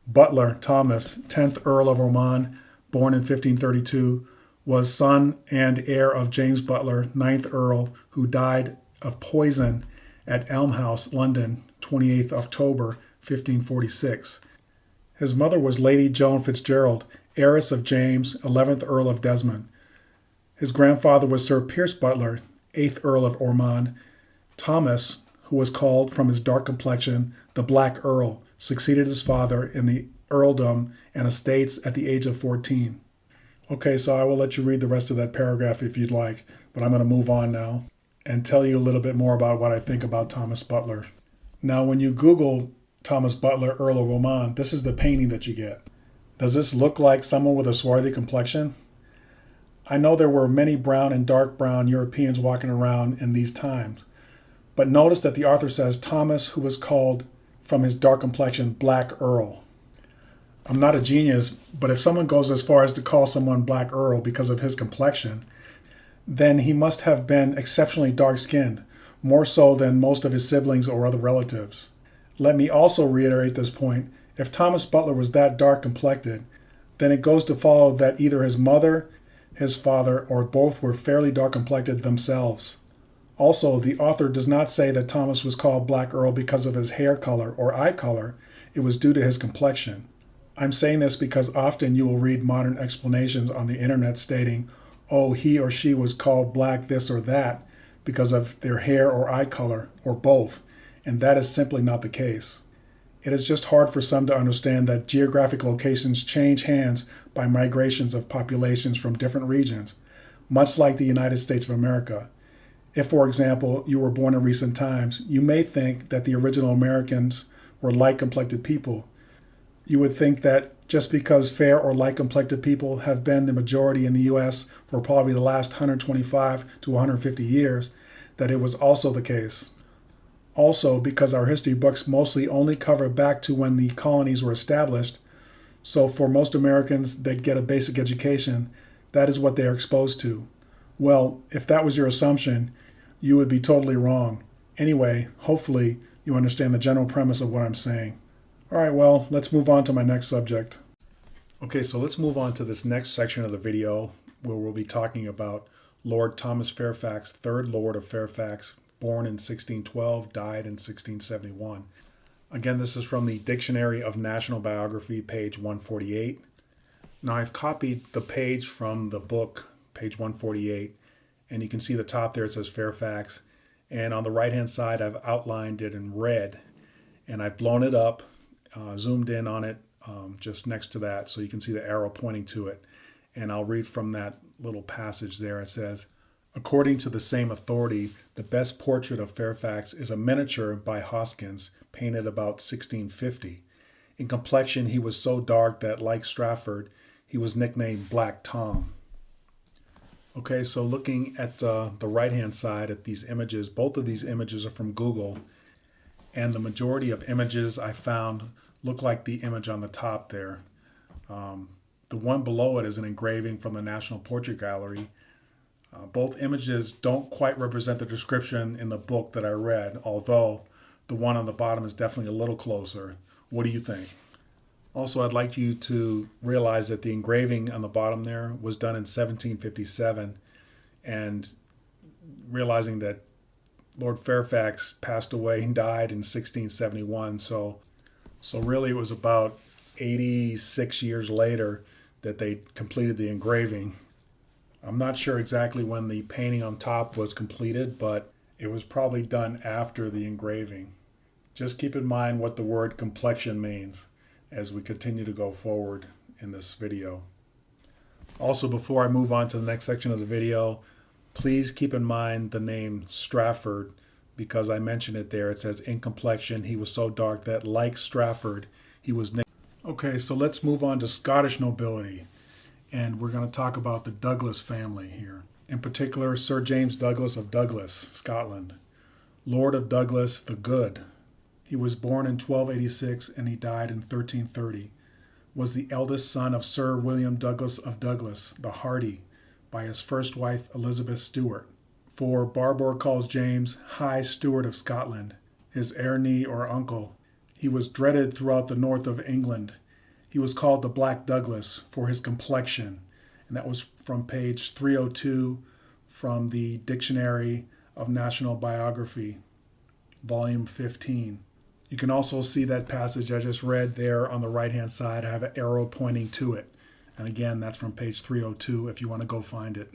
Butler Thomas, 10th Earl of Ormond, born in 1532, was son and heir of James Butler, 9th Earl, who died of poison at Elm House, London, 28th October 1546. His mother was Lady Joan Fitzgerald, heiress of James, 11th Earl of Desmond. His grandfather was Sir Pierce Butler, 8th Earl of Ormond. Thomas, who was called from his dark complexion the Black Earl, succeeded his father in the earldom and estates at the age of 14. Okay, so I will let you read the rest of that paragraph if you'd like, but I'm going to move on now and tell you a little bit more about what I think about Thomas Butler. Now, when you Google Thomas Butler, Earl of Ormond, this is the painting that you get. Does this look like someone with a swarthy complexion? I know there were many brown and dark brown Europeans walking around in these times, but notice that the author says Thomas, who was called from his dark complexion Black Earl. I'm not a genius, but if someone goes as far as to call someone Black Earl because of his complexion, then he must have been exceptionally dark-skinned, more so than most of his siblings or other relatives. Let me also reiterate this point. If Thomas Butler was that dark-complected, then it goes to follow that either his mother, his father, or both were fairly dark-complected themselves. Also, the author does not say that Thomas was called Black Earl because of his hair color or eye color. It was due to his complexion. I'm saying this because often you will read modern explanations on the internet stating, oh, he or she was called black this or that because of their hair or eye color, or both, and that is simply not the case. It is just hard for some to understand that geographic locations change hands by migrations of populations from different regions, much like the United States of America. If, for example, you were born in recent times, you may think that the original Americans were light-complected people. You would think that just because fair or light-complected people have been the majority in the U.S. for probably the last 125 to 150 years, that it was also the case. Also, because our history books mostly only cover back to when the colonies were established, so for most Americans that get a basic education, that is what they are exposed to. Well, if that was your assumption, you would be totally wrong. Anyway, hopefully you understand the general premise of what I'm saying. All right, well, let's move on to my next subject. Okay, so let's move on to this next section of the video where we'll be talking about Lord Thomas Fairfax, 3rd Lord of Fairfax, born in 1612, died in 1671. Again, this is from the Dictionary of National Biography, page 148. Now, I've copied the page from the book, page 148, and you can see the top there, it says Fairfax. And on the right-hand side, I've outlined it in red, and I've blown it up, zoomed in on it just next to that, so you can see the arrow pointing to it. And I'll read from that little passage there. It says, according to the same authority, the best portrait of Fairfax is a miniature by Hoskins, painted about 1650. In complexion, he was so dark that, like Strafford, he was nicknamed Black Tom. Okay, so looking at the right-hand side at these images, both of these images are from Google, and the majority of images I found look like the image on the top there. The one below it is an engraving from the National Portrait Gallery. Both images don't quite represent the description in the book that I read, although the one on the bottom is definitely a little closer. What do you think? Also, I'd like you to realize that the engraving on the bottom there was done in 1757, and realizing that Lord Fairfax passed away and died in 1671, so So really it was about 86 years later that they completed the engraving. I'm not sure exactly when the painting on top was completed, but it was probably done after the engraving. Just keep in mind what the word complexion means as we continue to go forward in this video. Also, before I move on to the next section of the video, please keep in mind the name Strafford, because I mentioned it there. It says in complexion, he was so dark that, like Strafford, he was named. Okay, so let's move on to Scottish nobility. And we're going to talk about the Douglas family here. In particular, Sir James Douglas of Douglas, Scotland. Lord of Douglas the Good. He was born in 1286 and he died in 1330. Was the eldest son of Sir William Douglas of Douglas, the Hardy, by his first wife Elizabeth Stuart. For Barbour calls James High Steward of Scotland, his heir or uncle. He was dreaded throughout the north of England. He was called the Black Douglas for his complexion, and that was from page 302 from the Dictionary of National Biography, volume 15. You can also see that passage I just read there on the right-hand side. I have an arrow pointing to it. And again, that's from page 302 if you want to go find it.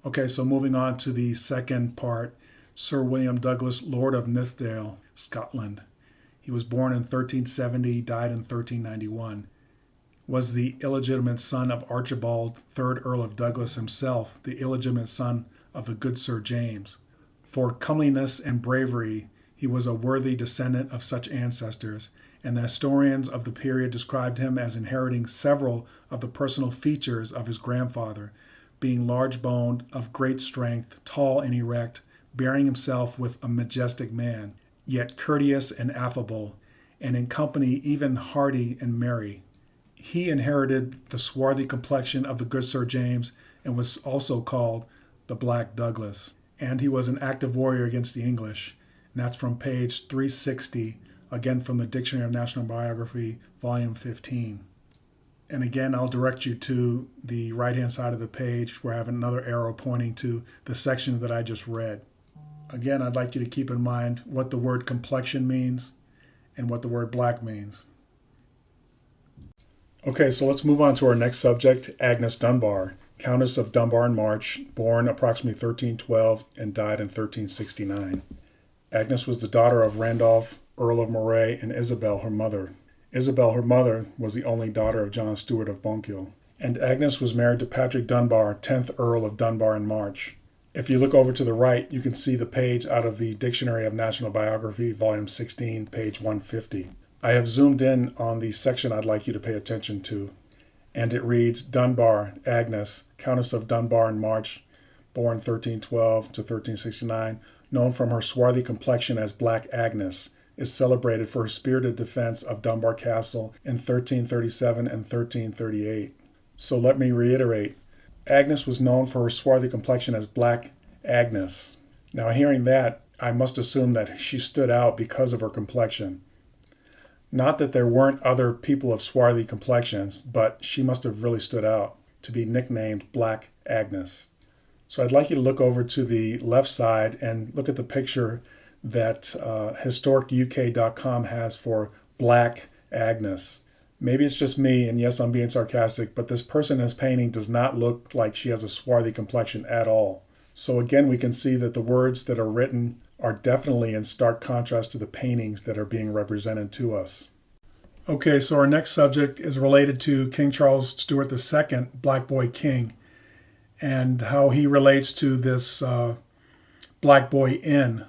Okay, so moving on to the second part, Sir William Douglas, Lord of Nithsdale, Scotland. He was born in 1370, died in 1391. Was the illegitimate son of Archibald, 3rd Earl of Douglas himself, the illegitimate son of the good Sir James. For comeliness and bravery, he was a worthy descendant of such ancestors, and the historians of the period described him as inheriting several of the personal features of his grandfather, being large-boned, of great strength, tall and erect, bearing himself with a majestic man, yet courteous and affable, and in company even hearty and merry. He inherited the swarthy complexion of the good Sir James and was also called the Black Douglas. And he was an active warrior against the English. And that's from page 360, again from the Dictionary of National Biography, volume 15. And again, I'll direct you to the right-hand side of the page where I have another arrow pointing to the section that I just read. Again, I'd like you to keep in mind what the word complexion means and what the word black means. Okay, so let's move on to our next subject, Agnes Dunbar, Countess of Dunbar and March, born approximately 1312 and died in 1369. Agnes was the daughter of Randolph, Earl of Moray, and Isabel, her mother. Isabel, her mother, was the only daughter of John Stuart of Bunkill. And Agnes was married to Patrick Dunbar, 10th Earl of Dunbar and March. If you look over to the right, you can see the page out of the Dictionary of National Biography, volume 16, page 150. I have zoomed in on the section I'd like you to pay attention to, and it reads, Dunbar, Agnes, Countess of Dunbar and March, born 1312 to 1369, known from her swarthy complexion as Black Agnes, is celebrated for her spirited defense of Dunbar Castle in 1337 and 1338. So let me reiterate, Agnes was known for her swarthy complexion as Black Agnes. Now hearing that, I must assume that she stood out because of her complexion. Not that there weren't other people of swarthy complexions, but she must have really stood out to be nicknamed Black Agnes. So I'd like you to look over to the left side and look at the picture that historicuk.com has for Black Agnes. Maybe it's just me, and yes, I'm being sarcastic, but this person in this painting does not look like she has a swarthy complexion at all. So again, we can see that the words that are written are definitely in stark contrast to the paintings that are being represented to us. Okay, so our next subject is related to King Charles Stuart II, Black Boy King, and how he relates to this Black Boy Inn,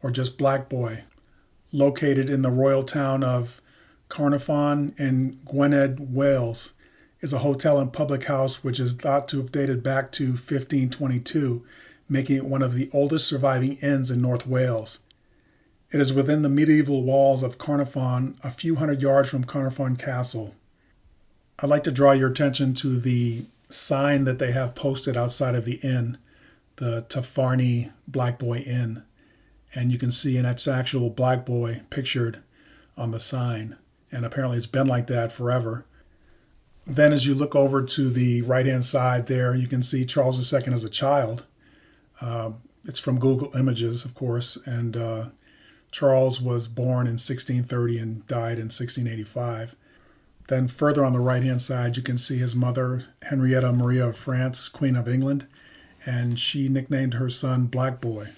or just Black Boy, located in the royal town of Carnarvon in Gwynedd, Wales, is a hotel and public house which is thought to have dated back to 1522, making it one of the oldest surviving inns in North Wales. It is within the medieval walls of Carnarvon, a few hundred yards from Carnarvon Castle. I'd like to draw your attention to the sign that they have posted outside of the inn, the Tafarny Black Boy Inn. And you can see an actual black boy pictured on the sign. And apparently it's been like that forever. Then as you look over to the right-hand side there, you can see Charles II as a child. It's from Google Images, of course. And Charles was born in 1630 and died in 1685. Then further on the right-hand side, you can see his mother, Henrietta Maria of France, Queen of England, and she nicknamed her son Black Boy.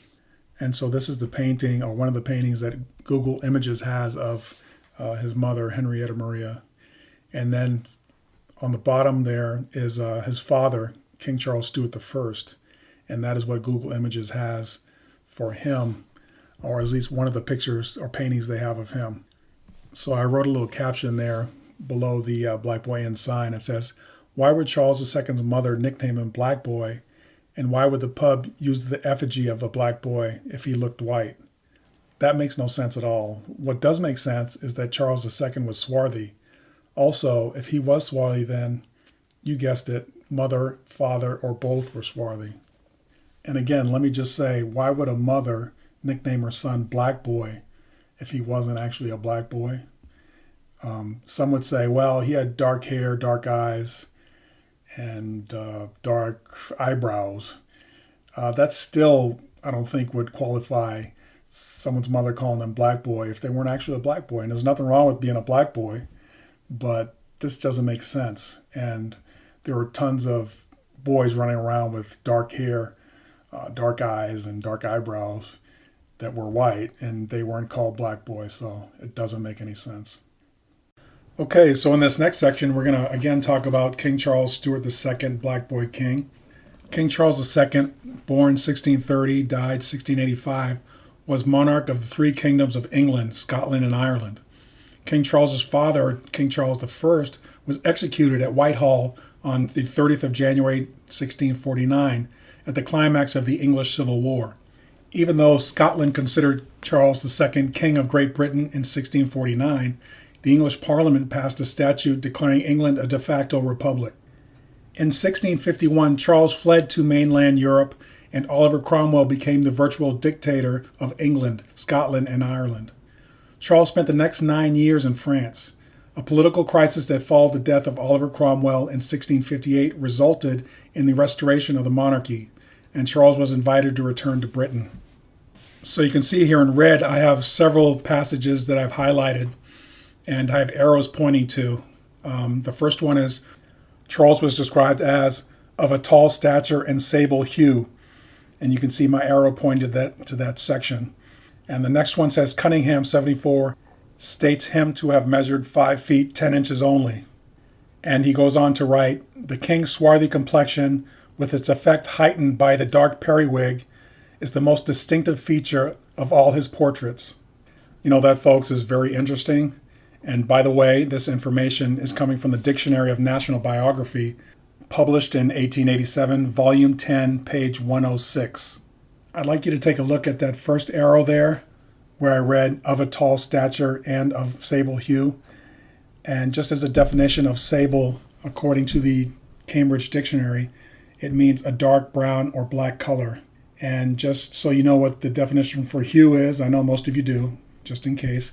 And so this is the painting, or one of the paintings that Google Images has of his mother, Henrietta Maria. And then on the bottom there is his father, King Charles Stuart I. And that is what Google Images has for him, or at least one of the pictures or paintings they have of him. So I wrote a little caption there below the Black Boy Inn sign. It says, "Why would Charles II's mother nickname him Black Boy? And why would the pub use the effigy of a black boy if he looked white?" That makes no sense at all. What does make sense is that Charles II was swarthy. Also, if he was swarthy, then, you guessed it, mother, father, or both were swarthy. And again, let me just say, why would a mother nickname her son Black Boy if he wasn't actually a black boy? Some would say, well, he had dark hair, dark eyes, and dark eyebrows. That still, I don't think, would qualify someone's mother calling them Black Boy if they weren't actually a black boy. And there's nothing wrong with being a black boy, but this doesn't make sense. And there were tons of boys running around with dark hair, dark eyes, and dark eyebrows that were white, and they weren't called black boys, so it doesn't make any sense. Okay, so in this next section, we're going to again talk about King Charles Stuart II, Black Boy King. King Charles II, born 1630, died 1685, was monarch of the three kingdoms of England, Scotland, and Ireland. King Charles's father, King Charles I, was executed at Whitehall on the 30th of January 1649 at the climax of the English Civil War. Even though Scotland considered Charles II King of Great Britain in 1649, the English Parliament passed a statute declaring England a de facto republic. In 1651, Charles fled to mainland Europe, and Oliver Cromwell became the virtual dictator of England, Scotland, and Ireland. Charles spent the next 9 years in France. A political crisis that followed the death of Oliver Cromwell in 1658 resulted in the restoration of the monarchy, and Charles was invited to return to Britain. So you can see here in red, I have several passages that I've highlighted, and I have arrows pointing to. The first one is, Charles was described as of a tall stature and sable hue. And you can see my arrow pointed to that section. And the next one says, Cunningham 74 states him to have measured 5 feet 10 inches only. And he goes on to write, the king's swarthy complexion, with its effect heightened by the dark periwig, is the most distinctive feature of all his portraits. You know, that, folks, is very interesting. And by the way, this information is coming from the Dictionary of National Biography, published in 1887, Volume 10, page 106. I'd like you to take a look at that first arrow there, where I read of a tall stature and of sable hue. And just as a definition of sable, according to the Cambridge Dictionary, it means a dark brown or black color. And just so you know what the definition for hue is, I know most of you do, just in case,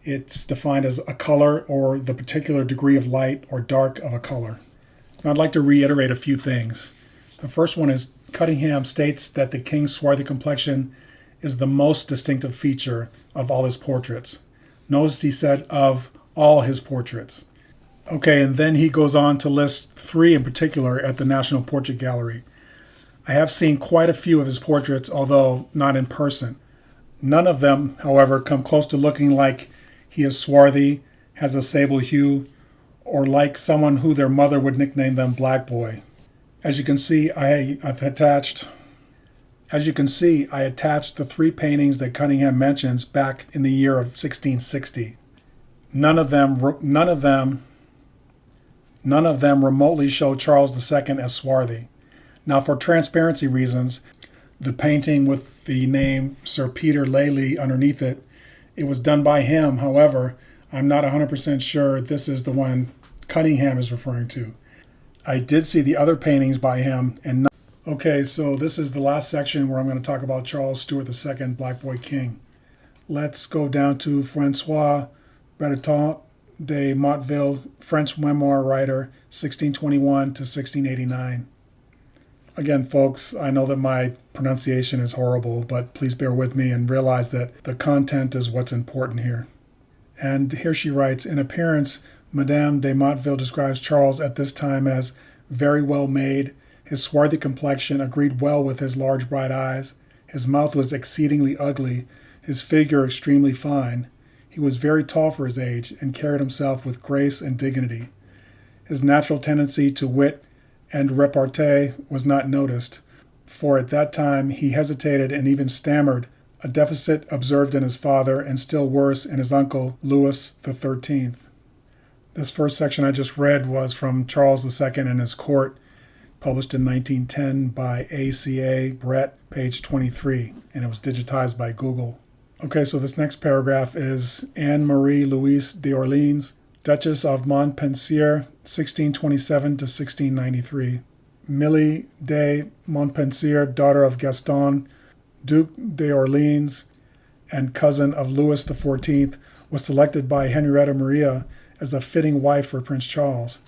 it's defined as a color or the particular degree of light or dark of a color. Now, I'd like to reiterate a few things. The first one is Cunningham states that the king's swarthy complexion is the most distinctive feature of all his portraits. Notice he said of all his portraits. Okay, and then he goes on to list 3 in particular at the National Portrait Gallery. I have seen quite a few of his portraits, although not in person. None of them, however, come close to looking like he is swarthy, has a sable hue, or like someone who their mother would nickname them Black Boy. As you can see, I attached the 3 paintings that Cunningham mentions back in the year of 1660. None of them remotely show Charles II as swarthy. Now, for transparency reasons, the painting with the name Sir Peter Lely underneath it, it was done by him. However, I'm not 100% sure this is the one Cunningham is referring to. I did see the other paintings by him. Okay, so this is the last section where I'm going to talk about Charles Stuart II, Black Boy King. Let's go down to Francois Bertrand de Motteville, French memoir writer, 1621 to 1689. Again, folks, I know that my pronunciation is horrible, but please bear with me and realize that the content is what's important here. And here she writes, in appearance, Madame de Motteville describes Charles at this time as very well made. His swarthy complexion agreed well with his large bright eyes. His mouth was exceedingly ugly, his figure extremely fine. He was very tall for his age, and carried himself with grace and dignity. His natural tendency to wit and repartee was not noticed, for at that time he hesitated and even stammered, a deficit observed in his father and still worse in his uncle Louis XIII. This first section I just read was from Charles II and His Court, published in 1910 by ACA Brett, page 23, and it was digitized by Google. Okay, so this next paragraph is Anne-Marie Louise d'Orleans, Duchess of Montpensier, 1627 to 1693. Millie de Montpensier, daughter of Gaston, Duc d'Orleans, and cousin of Louis XIV, was selected by Henrietta Maria as a fitting wife for Prince Charles.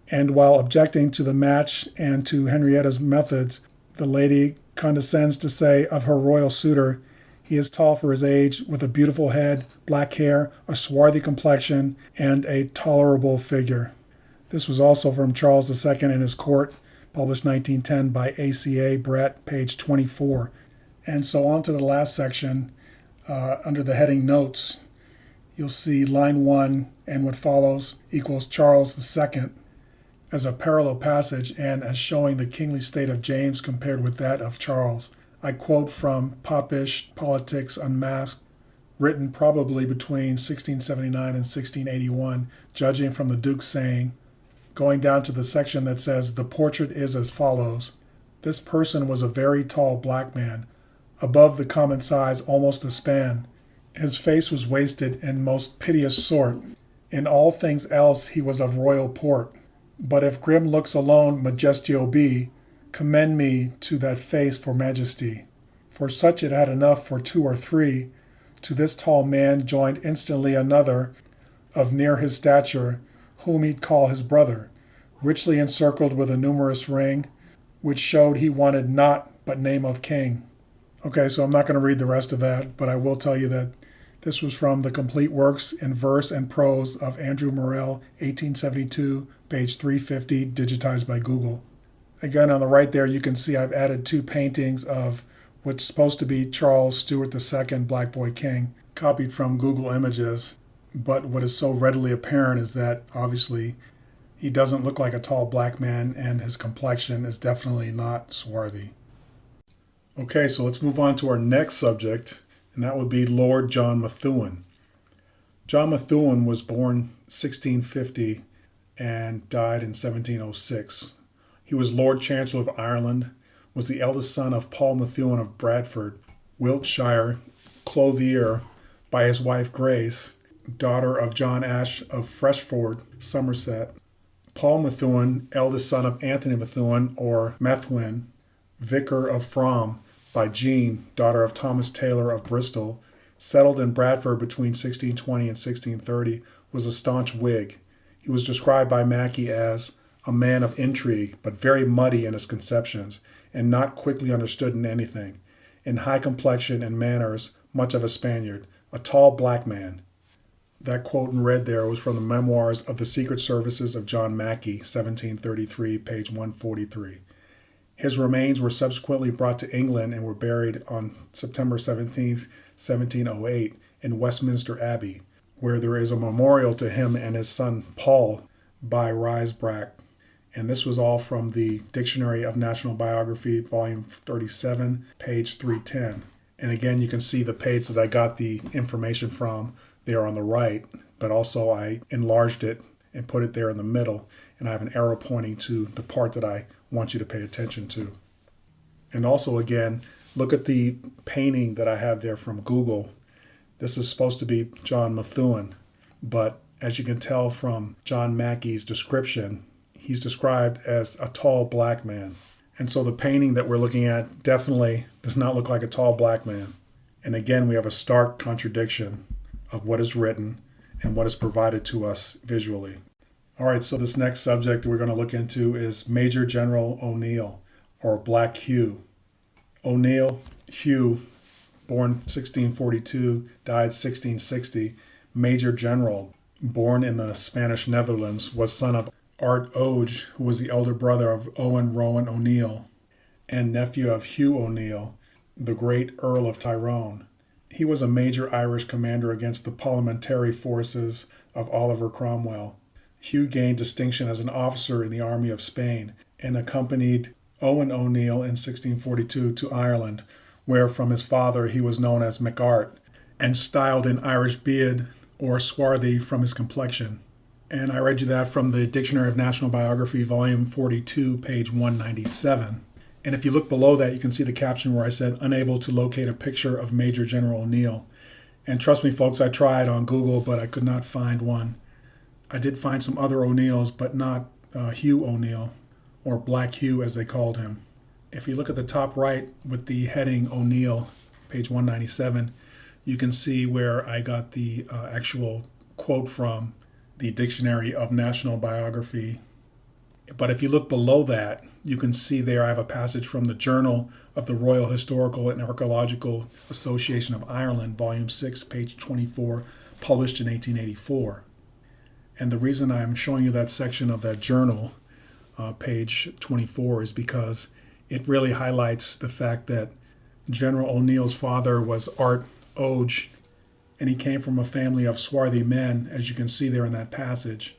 And while objecting to the match and to Henrietta's methods, the lady condescends to say of her royal suitor, he is tall for his age, with a beautiful head, black hair, a swarthy complexion, and a tolerable figure. This was also from Charles II and His Court, published 1910 by ACA Brett, page 24. And so on to the last section, under the heading Notes, you'll see line 1 and what follows equals Charles II as a parallel passage and as showing the kingly state of James compared with that of Charles. I quote from Popish Politics Unmasked, written probably between 1679 and 1681, judging from the Duke's saying, going down to the section that says, the portrait is as follows. This person was a very tall black man, above the common size almost a span. His face was wasted in most piteous sort. In all things else he was of royal port. But if grim looks alone majestio be, commend me to that face for majesty. For such it had enough for 2 or 3. To this tall man joined instantly another, of near his stature, whom he'd call his brother, richly encircled with a numerous ring, which showed he wanted naught but name of king. Okay, so I'm not going to read the rest of that, but I will tell you that this was from the Complete Works in Verse and Prose of Andrew Morell, 1872, page 350, digitized by Google. Again, on the right there, you can see I've added 2 paintings of what's supposed to be Charles Stuart II, Black Boy King, copied from Google Images. But what is so readily apparent is that, obviously, he doesn't look like a tall black man, and his complexion is definitely not swarthy. Okay, so let's move on to our next subject, and that would be Lord John Methuen. John Methuen was born 1650 and died in 1706. He was Lord Chancellor of Ireland, was the eldest son of Paul Methuen of Bradford, Wiltshire, clothier by his wife Grace, daughter of John Ashe of Freshford, Somerset. Paul Methuen, eldest son of Anthony Methuen, or Methuen, vicar of Frome, by Jean, daughter of Thomas Taylor of Bristol, settled in Bradford between 1620 and 1630, was a staunch Whig. He was described by Mackey as a man of intrigue, but very muddy in his conceptions, and not quickly understood in anything. In high complexion and manners, much of a Spaniard, a tall black man. That quote in red there was from the Memoirs of the Secret Services of John Mackey, 1733, page 143. His remains were subsequently brought to England and were buried on September 17, 1708, in Westminster Abbey, where there is a memorial to him and his son Paul by Risebrough. And this was all from the Dictionary of National Biography, volume 37, page 310. And again, you can see the page that I got the information from there on the right, but also I enlarged it and put it there in the middle, and I have an arrow pointing to the part that I want you to pay attention to. And also, again, look at the painting that I have there from Google. This is supposed to be John Methuen, but as you can tell from John Mackey's description, he's described as a tall black man. And so the painting that we're looking at definitely does not look like a tall black man. And again, we have a stark contradiction of what is written and what is provided to us visually. All right, so this next subject that we're going to look into is Major General O'Neill. or Black Hugh. O'Neill, Hugh, born 1642, died 1660, Major General, born in the Spanish Netherlands, was son of Art Oge, who was the elder brother of Owen Rowan O'Neill, and nephew of Hugh O'Neill, the great Earl of Tyrone. He was a major Irish commander against the parliamentary forces of Oliver Cromwell. Hugh gained distinction as an officer in the army of Spain and accompanied Owen O'Neill in 1642 to Ireland, where from his father he was known as MacArt and styled in Irish beard or swarthy from his complexion. And I read you that from the Dictionary of National Biography, volume 42, page 197. And if you look below that, you can see the caption where I said, unable to locate a picture of Major General O'Neill. And trust me, folks, I tried on Google, but I could not find one. I did find some other O'Neills, but not Hugh O'Neill, or Black Hugh as they called him. If you look at the top right with the heading O'Neill, page 197, you can see where I got the actual quote from the Dictionary of National Biography. But if you look below that, you can see there I have a passage from the Journal of the Royal Historical and Archaeological Association of Ireland, volume 6, page 24, published in 1884. And the reason I'm showing you that section of that journal, page 24, is because it really highlights the fact that General O'Neill's father was Art Oge, and he came from a family of swarthy men, as you can see there in that passage,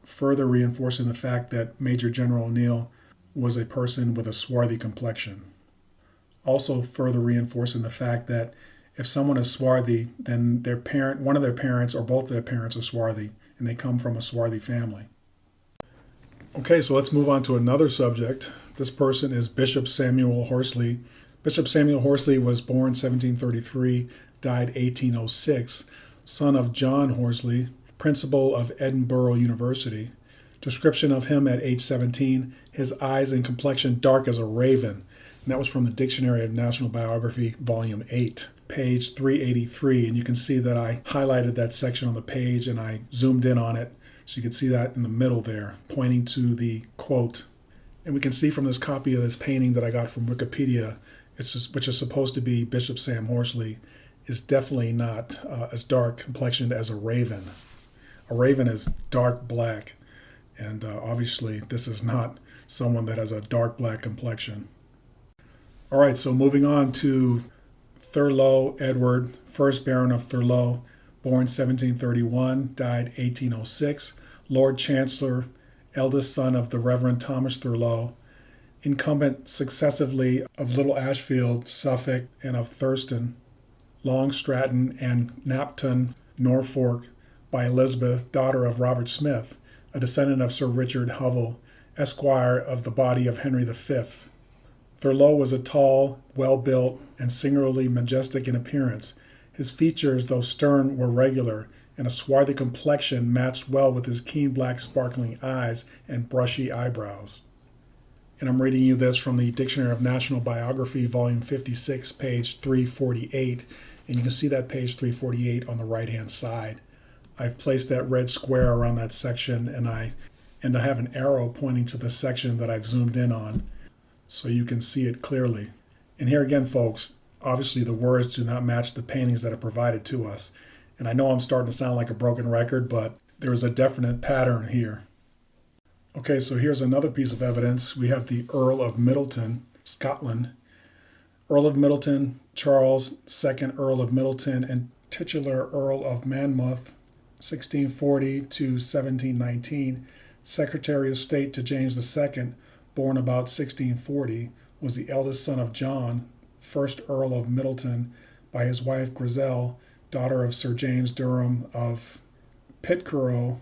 further reinforcing the fact that Major General O'Neill was a person with a swarthy complexion. Also further reinforcing the fact that if someone is swarthy, then one of their parents or both of their parents are swarthy, and they come from a swarthy family. Okay, so let's move on to another subject. This person is Bishop Samuel Horsley. Bishop Samuel Horsley was born 1733, died 1806, son of John Horsley, principal of Edinburgh University. Description of him at age 17, his eyes and complexion dark as a raven. And that was from the Dictionary of National Biography, volume 8, page 383. And you can see that I highlighted that section on the page and I zoomed in on it. So you can see that in the middle there, pointing to the quote. And we can see from this copy of this painting that I got from Wikipedia, which is supposed to be Bishop Sam Horsley, is definitely not as dark complexioned as a raven. A raven is dark black, and obviously this is not someone that has a dark black complexion. All right, so moving on to Thurlow Edward, 1st Baron of Thurlow, born 1731, died 1806, Lord Chancellor, eldest son of the Reverend Thomas Thurlow, incumbent successively of Little Ashfield, Suffolk, and of Thurston, Long Stratton, and Knapton, Norfolk, by Elizabeth, daughter of Robert Smith, a descendant of Sir Richard Hovell, Esquire of the body of Henry V. Thurlow was a tall, well-built, and singularly majestic in appearance. His features, though stern, were regular, and a swarthy complexion matched well with his keen black sparkling eyes and brushy eyebrows. And I'm reading you this from the Dictionary of National Biography, volume 56, page 348, and you can see that page 348 on the right-hand side. I've placed that red square around that section, and I have an arrow pointing to the section that I've zoomed in on, so you can see it clearly. And here again, folks, obviously the words do not match the paintings that are provided to us. And I know I'm starting to sound like a broken record, but there is a definite pattern here. Okay, so here's another piece of evidence. We have the Earl of Middleton, Scotland. Earl of Middleton, Charles, 2nd Earl of Middleton, and titular Earl of Monmouth, 1640 to 1719, Secretary of State to James II, born about 1640, was the eldest son of John, 1st Earl of Middleton, by his wife Grizzel, daughter of Sir James Durham of Pitcairn,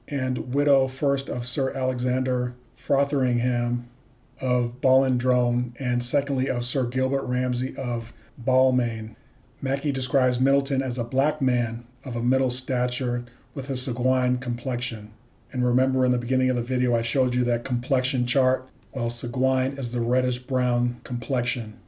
and widow first of Sir Alexander Frotheringham of Ballandrone, and secondly of Sir Gilbert Ramsay of Balmain. Mackey describes Middleton as a black man of a middle stature with a sanguine complexion. And remember in the beginning of the video I showed you that complexion chart? Well, sanguine is the reddish-brown complexion.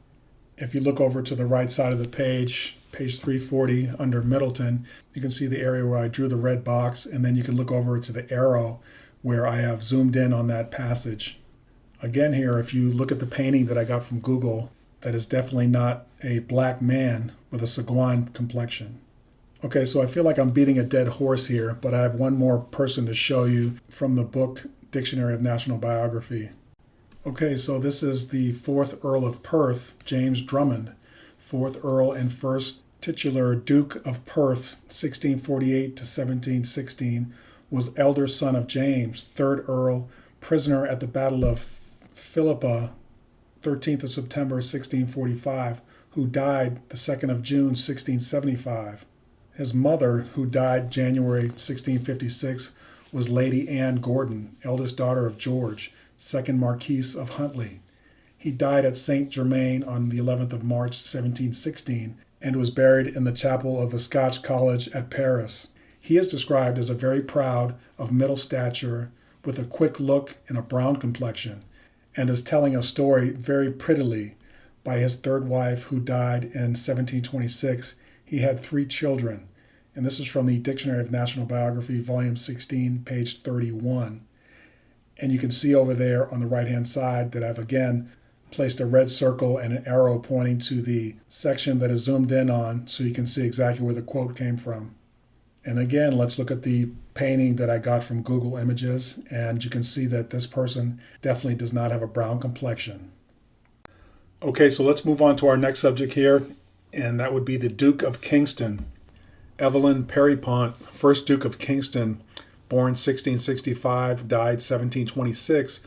If you look over to the right side of the page, page 340 under Middleton, you can see the area where I drew the red box, and then you can look over to the arrow where I have zoomed in on that passage. Again here, if you look at the painting that I got from Google, that is definitely not a black man with a Saguan complexion. Okay, so I feel like I'm beating a dead horse here, but I have one more person to show you from the book Dictionary of National Biography. Okay, so this is the 4th Earl of Perth, James Drummond, 4th Earl and 1st titular Duke of Perth, 1648 to 1716, was elder son of James, 3rd Earl, prisoner at the Battle of Philippa, 13th of September 1645, who died the 2nd of June 1675. His mother, who died January 1656, was Lady Anne Gordon, eldest daughter of George, 2nd Marquis of Huntly. He died at Saint Germain on the 11th of March 1716 and was buried in the chapel of the Scotch College at Paris. He is described as a very proud, of middle stature, with a quick look and a brown complexion, and is telling a story very prettily. By his 3rd wife, who died in 1726, he had 3 children, and this is from the Dictionary of National Biography, volume 16, page 31. And you can see over there on the right-hand side that I've again placed a red circle and an arrow pointing to the section that is zoomed in on so you can see exactly where the quote came from. And again, let's look at the painting that I got from Google Images, and you can see that this person definitely does not have a brown complexion. Okay, so let's move on to our next subject here, and that would be the Duke of Kingston. Evelyn Pierrepont, 1st Duke of Kingston, born 1665, died 1726,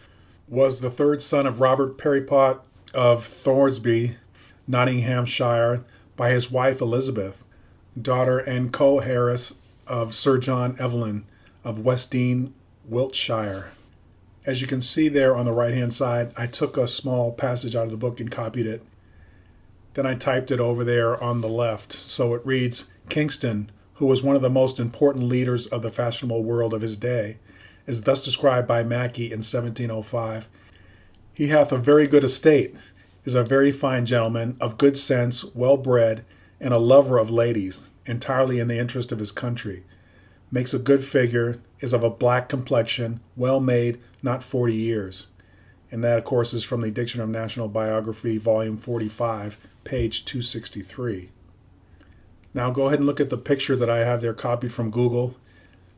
was the 3rd son of Robert Pierrepont of Thoresby, Nottinghamshire, by his wife Elizabeth, daughter and co-heiress of Sir John Evelyn of Westdean, Wiltshire. As you can see there on the right-hand side, I took a small passage out of the book and copied it. Then I typed it over there on the left. So it reads, Kingston, who was one of the most important leaders of the fashionable world of his day, is thus described by Mackey in 1705. He hath a very good estate, is a very fine gentleman, of good sense, well bred, and a lover of ladies, entirely in the interest of his country. Makes a good figure, is of a black complexion, well made, not 40 years. And that, of course, is from the Dictionary of National Biography, volume 45, page 263. Now go ahead and look at the picture that I have there copied from Google.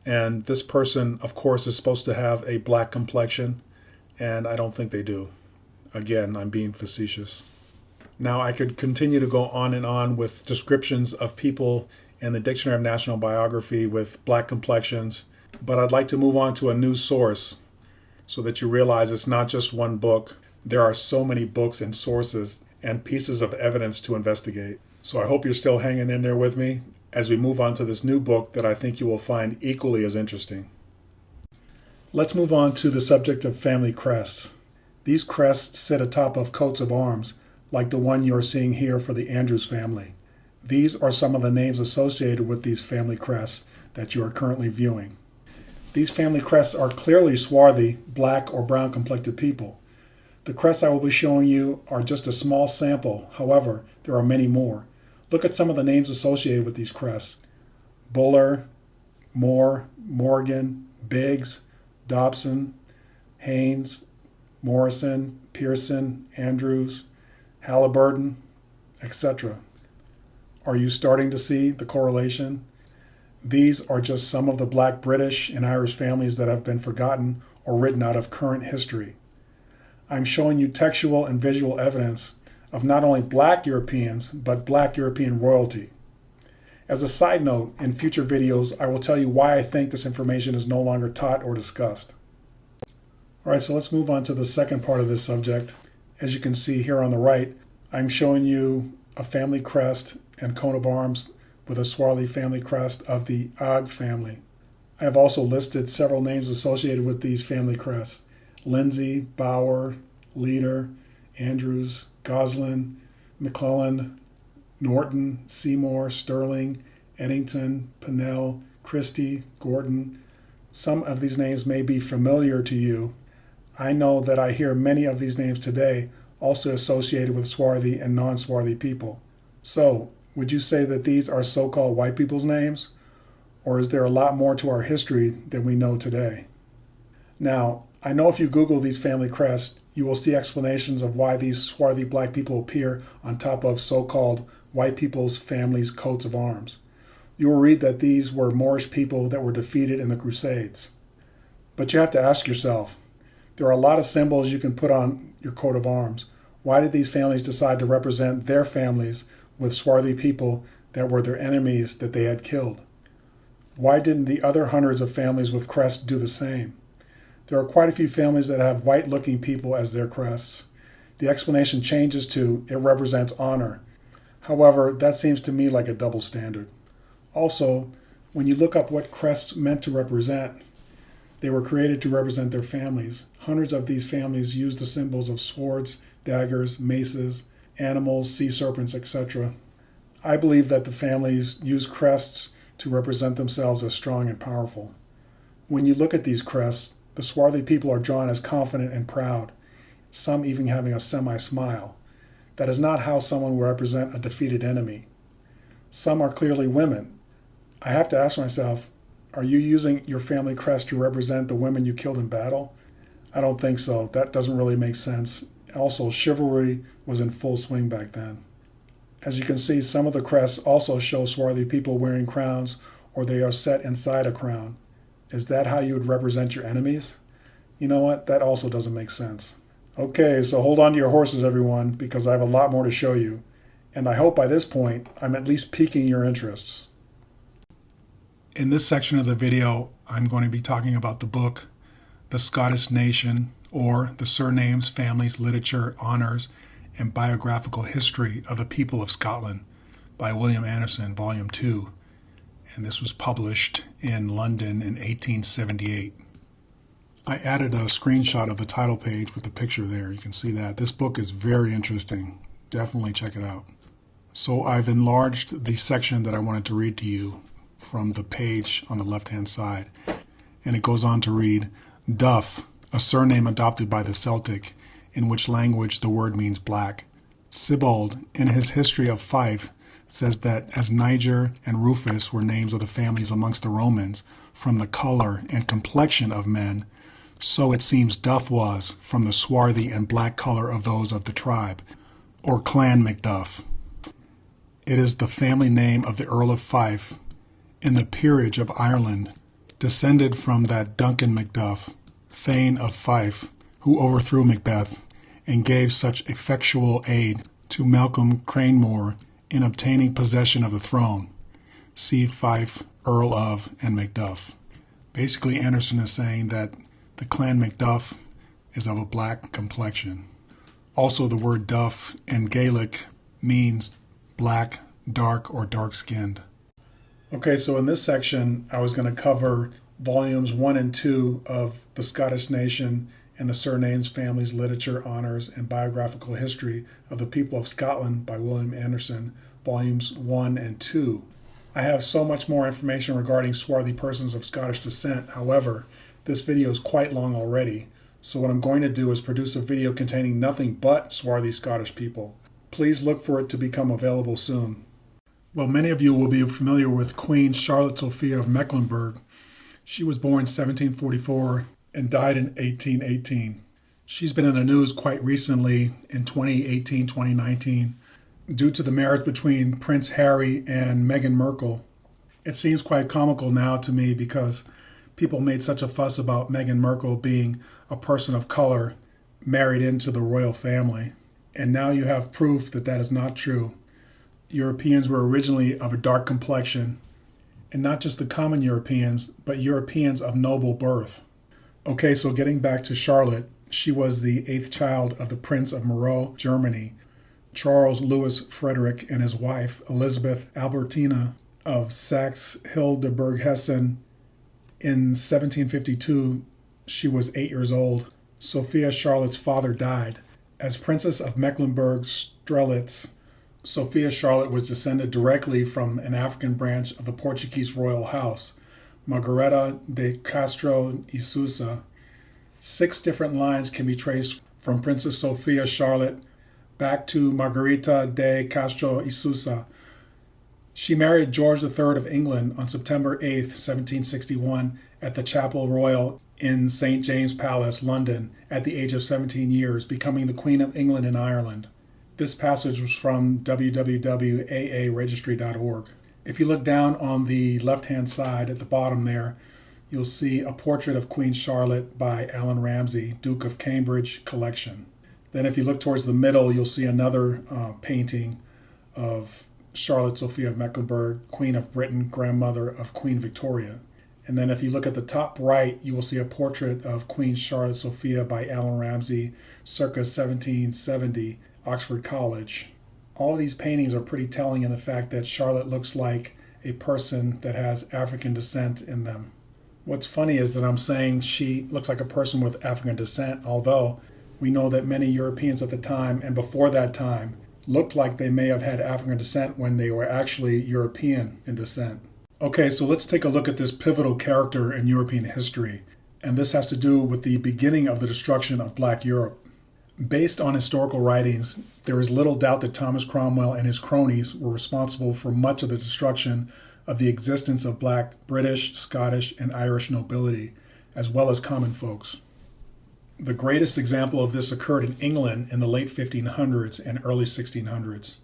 And this person, of course, is supposed to have a black complexion, and I don't think they do. Again, I'm being facetious. Now, I could continue to go on and on with descriptions of people in the Dictionary of National Biography with black complexions, but I'd like to move on to a new source so that you realize it's not just one book. There are so many books and sources and pieces of evidence to investigate. So I hope you're still hanging in there with me as we move on to this new book that I think you will find equally as interesting. Let's move on to the subject of family crests. These crests sit atop of coats of arms, like the one you are seeing here for the Andrews family. These are some of the names associated with these family crests that you are currently viewing. These family crests are clearly swarthy, black or brown complected people. The crests I will be showing you are just a small sample. However, there are many more. Look at some of the names associated with these crests. Buller, Moore, Morgan, Biggs, Dobson, Haynes, Morrison, Pearson, Andrews, Halliburton, etc. Are you starting to see the correlation? These are just some of the black British and Irish families that have been forgotten or written out of current history. I'm showing you textual and visual evidence of not only black Europeans, but black European royalty. As a side note, in future videos, I will tell you why I think this information is no longer taught or discussed. All right, so let's move on to the second part of this subject. As you can see here on the right, I'm showing you a family crest and coat of arms with a swarthy family crest of the Agg family. I have also listed several names associated with these family crests: Lindsay, Bauer, Leader, Andrews, Goslin, McClellan, Norton, Seymour, Sterling, Eddington, Pennell, Christie, Gordon. Some of these names may be familiar to you. I know that I hear many of these names today also associated with swarthy and non-swarthy people. So, would you say that these are so-called white people's names? Or is there a lot more to our history than we know today? Now, I know if you Google these family crests, you will see explanations of why these swarthy black people appear on top of so-called white people's families' coats of arms. You will read that these were Moorish people that were defeated in the Crusades. But you have to ask yourself, there are a lot of symbols you can put on your coat of arms. Why did these families decide to represent their families with swarthy people that were their enemies that they had killed? Why didn't the other hundreds of families with crests do the same? There are quite a few families that have white-looking people as their crests. The explanation changes to, it represents honor. However, that seems to me like a double standard. Also, when you look up what crests meant to represent, they were created to represent their families. Hundreds of these families used the symbols of swords, daggers, maces, animals, sea serpents, etc. I believe that the families used crests to represent themselves as strong and powerful. When you look at these crests, the swarthy people are drawn as confident and proud, some even having a semi-smile. That is not how someone would represent a defeated enemy. Some are clearly women. I have to ask myself, are you using your family crest to represent the women you killed in battle? I don't think so. That doesn't really make sense. Also, chivalry was in full swing back then. As you can see, some of the crests also show swarthy people wearing crowns, or they are set inside a crown. Is that how you would represent your enemies? You know what? That also doesn't make sense. Okay, so hold on to your horses, everyone, because I have a lot more to show you. And I hope by this point, I'm at least piquing your interests. In this section of the video, I'm going to be talking about the book, The Scottish Nation, or The Surnames, Families, Literature, Honours, and Biographical History of the People of Scotland by William Anderson, Volume 2. And this was published in London in 1878. I added a screenshot of the title page with the picture there. You can see that. This book is very interesting. Definitely check it out. So I've enlarged the section that I wanted to read to you from the page on the left-hand side. And it goes on to read, Duff, a surname adopted by the Celtic, in which language the word means black. Sibbald, in his History of Fife, says that as Niger and Rufus were names of the families amongst the Romans, from the color and complexion of men, so it seems Duff was from the swarthy and black color of those of the tribe, or Clan Macduff. It is the family name of the Earl of Fife, in the peerage of Ireland, descended from that Duncan Macduff, Thane of Fife, who overthrew Macbeth and gave such effectual aid to Malcolm Cranmore in obtaining possession of the throne. See Fife, Earl of, and Macduff. Basically, Anderson is saying that the Clan Macduff is of a black complexion. Also, the word Duff in Gaelic means black, dark, or dark-skinned. Okay, so in this section, I was going to cover volumes 1 and 2 of The Scottish Nation and the Surnames, Families, Literature, Honours, and Biographical History of the People of Scotland by William Anderson, volumes 1 and 2. I have so much more information regarding swarthy persons of Scottish descent. However, this video is quite long already, so what I'm going to do is produce a video containing nothing but swarthy Scottish people. Please look for it to become available soon. Well, many of you will be familiar with Queen Charlotte Sophia of Mecklenburg. She was born in 1744 and died in 1818. She's been in the news quite recently in 2018, 2019, due to the marriage between Prince Harry and Meghan Markle. It seems quite comical now to me because people made such a fuss about Meghan Markle being a person of color married into the royal family. And now you have proof that that is not true. Europeans were originally of a dark complexion, and not just the common Europeans, but Europeans of noble birth. Okay, so getting back to Charlotte, she was the 8th child of the Prince of Moreau, Germany, Charles Louis Frederick, and his wife, Elizabeth Albertina of Saxe-Hildburghausen. In 1752, she was 8 years old. Sophia Charlotte's father died. As Princess of Mecklenburg-Strelitz, Sophia Charlotte was descended directly from an African branch of the Portuguese royal house, Margareta de Castro y Sousa. 6 different lines can be traced from Princess Sophia Charlotte back to Margarita de Castro y Sousa. She married George III of England on September 8, 1761, at the Chapel Royal in St. James's Palace, London, at the age of 17 years, becoming the Queen of England and Ireland. This passage was from www.aaregistry.org. If you look down on the left-hand side at the bottom there, you'll see a portrait of Queen Charlotte by Alan Ramsay, Duke of Cambridge collection. Then if you look towards the middle, you'll see another painting of Charlotte Sophia of Mecklenburg, Queen of Britain, grandmother of Queen Victoria. And then if you look at the top right, you will see a portrait of Queen Charlotte Sophia by Alan Ramsay, circa 1770, Oxford College. All of these paintings are pretty telling in the fact that Charlotte looks like a person that has African descent in them. What's funny is that I'm saying she looks like a person with African descent, although we know that many Europeans at the time and before that time looked like they may have had African descent when they were actually European in descent. Okay, so let's take a look at this pivotal character in European history, and this has to do with the beginning of the destruction of Black Europe. Based on historical writings, there is little doubt that Thomas Cromwell and his cronies were responsible for much of the destruction of the existence of Black, British, Scottish, and Irish nobility, as well as common folks. The greatest example of this occurred in England in the late 1500s and early 1600s.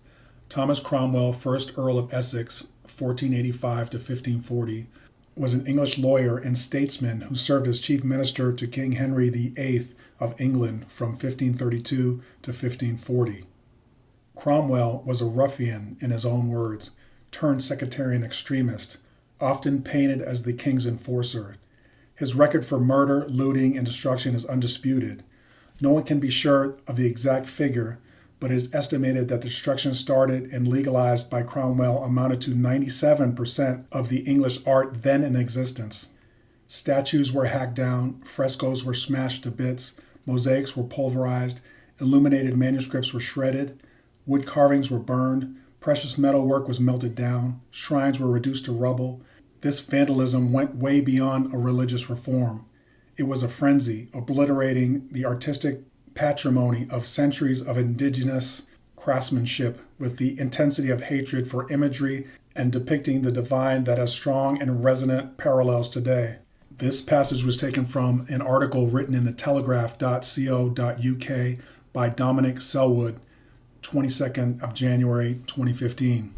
Thomas Cromwell, 1st Earl of Essex, 1485 to 1540, was an English lawyer and statesman who served as chief minister to King Henry VIII of England from 1532 to 1540. Cromwell was a ruffian, in his own words, turned sectarian extremist, often painted as the king's enforcer. His record for murder, looting, and destruction is undisputed. No one can be sure of the exact figure, but it is estimated that the destruction started and legalized by Cromwell amounted to 97% of the English art then in existence. Statues were hacked down, frescoes were smashed to bits, mosaics were pulverized, illuminated manuscripts were shredded, wood carvings were burned, precious metal work was melted down, shrines were reduced to rubble. This vandalism went way beyond a religious reform. It was a frenzy, obliterating the artistic patrimony of centuries of indigenous craftsmanship with the intensity of hatred for imagery and depicting the divine that has strong and resonant parallels today. This passage was taken from an article written in the telegraph.co.uk by Dominic Selwood, 22nd of January 2015.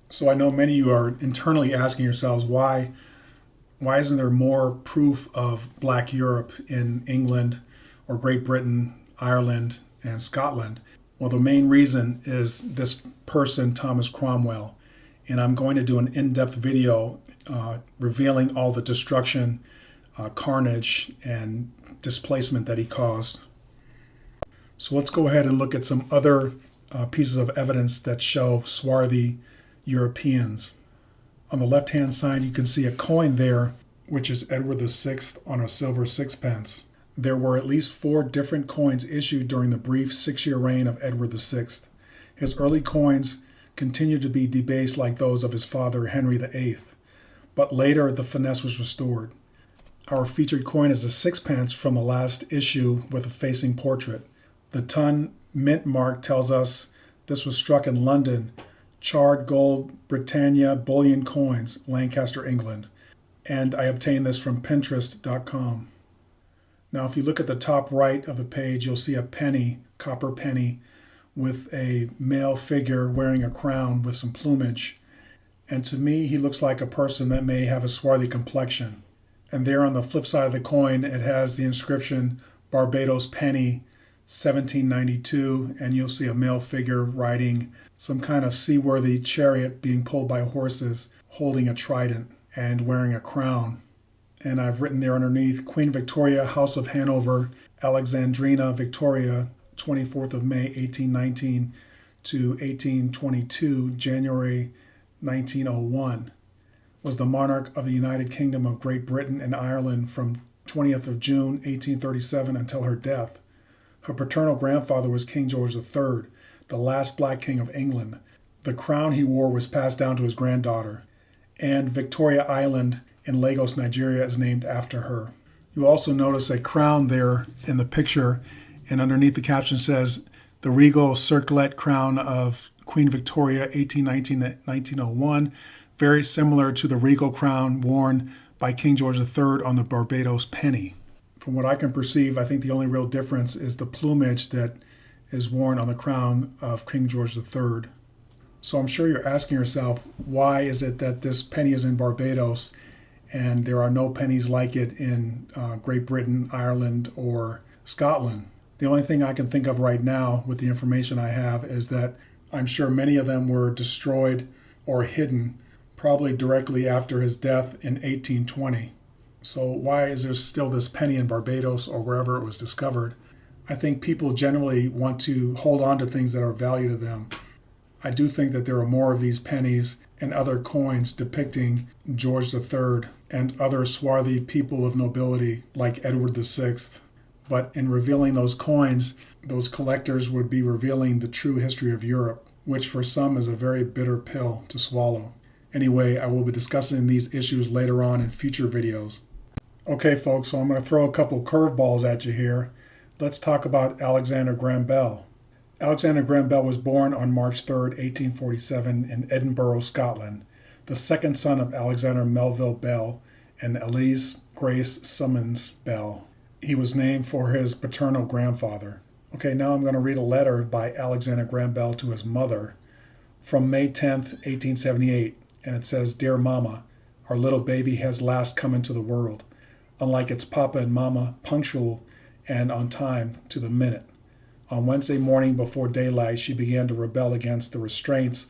So I know many of you are internally asking yourselves, why isn't there more proof of Black Europe in England or Great Britain, Ireland, and Scotland? Well, the main reason is this person, Thomas Cromwell. And I'm going to do an in-depth video revealing all the destruction, carnage, and displacement that he caused. So let's go ahead and look at some other pieces of evidence that show swarthy Europeans. On the left-hand side, you can see a coin there, which is Edward VI on a silver sixpence. There were at least 4 different coins issued during the brief 6-year reign of Edward VI. His early coins continued to be debased like those of his father, Henry VIII, but later the finesse was restored. Our featured coin is a sixpence from the last issue with a facing portrait. The ton mint mark tells us this was struck in London, charred gold Britannia bullion coins, Lancaster, England. And I obtained this from Pinterest.com. Now, if you look at the top right of the page, you'll see a penny, copper penny, with a male figure wearing a crown with some plumage. And to me, he looks like a person that may have a swarthy complexion. And there on the flip side of the coin, it has the inscription Barbados penny, 1792, and you'll see a male figure riding some kind of seaworthy chariot being pulled by horses, holding a trident and wearing a crown. And I've written there underneath, Queen Victoria, House of Hanover, Alexandrina Victoria, 24th of May, 1819 to 1822, January 1901, was the monarch of the United Kingdom of Great Britain and Ireland from 20th of June, 1837 until her death. Her paternal grandfather was King George III, the last Black king of England. The crown he wore was passed down to his granddaughter. And Victoria Island in Lagos, Nigeria is named after her. You also notice a crown there in the picture, and underneath the caption says, the regal circlet crown of Queen Victoria, 1819 to 1901, very similar to the regal crown worn by King George III on the Barbados penny. From what I can perceive, I think the only real difference is the plumage that is worn on the crown of King George III. So I'm sure you're asking yourself, why is it that this penny is in Barbados and there are no pennies like it in Great Britain, Ireland, or Scotland? The only thing I can think of right now with the information I have is that I'm sure many of them were destroyed or hidden probably directly after his death in 1820. So why is there still this penny in Barbados or wherever it was discovered? I think people generally want to hold on to things that are of value to them. I do think that there are more of these pennies and other coins depicting George III and other swarthy people of nobility like Edward VI. But in revealing those coins, those collectors would be revealing the true history of Europe, which for some is a very bitter pill to swallow. Anyway, I will be discussing these issues later on in future videos. Okay, folks, so I'm going to throw a couple curveballs at you here. Let's talk about Alexander Graham Bell. Alexander Graham Bell was born on March 3, 1847 in Edinburgh, Scotland, the second son of Alexander Melville Bell and Elise Grace Summons Bell. He was named for his paternal grandfather. Okay, now I'm going to read a letter by Alexander Graham Bell to his mother from May 10, 1878, and it says, "Dear Mama, our little baby has last come into the world. Unlike its papa and mama, punctual and on time to the minute. On Wednesday morning before daylight, she began to rebel against the restraints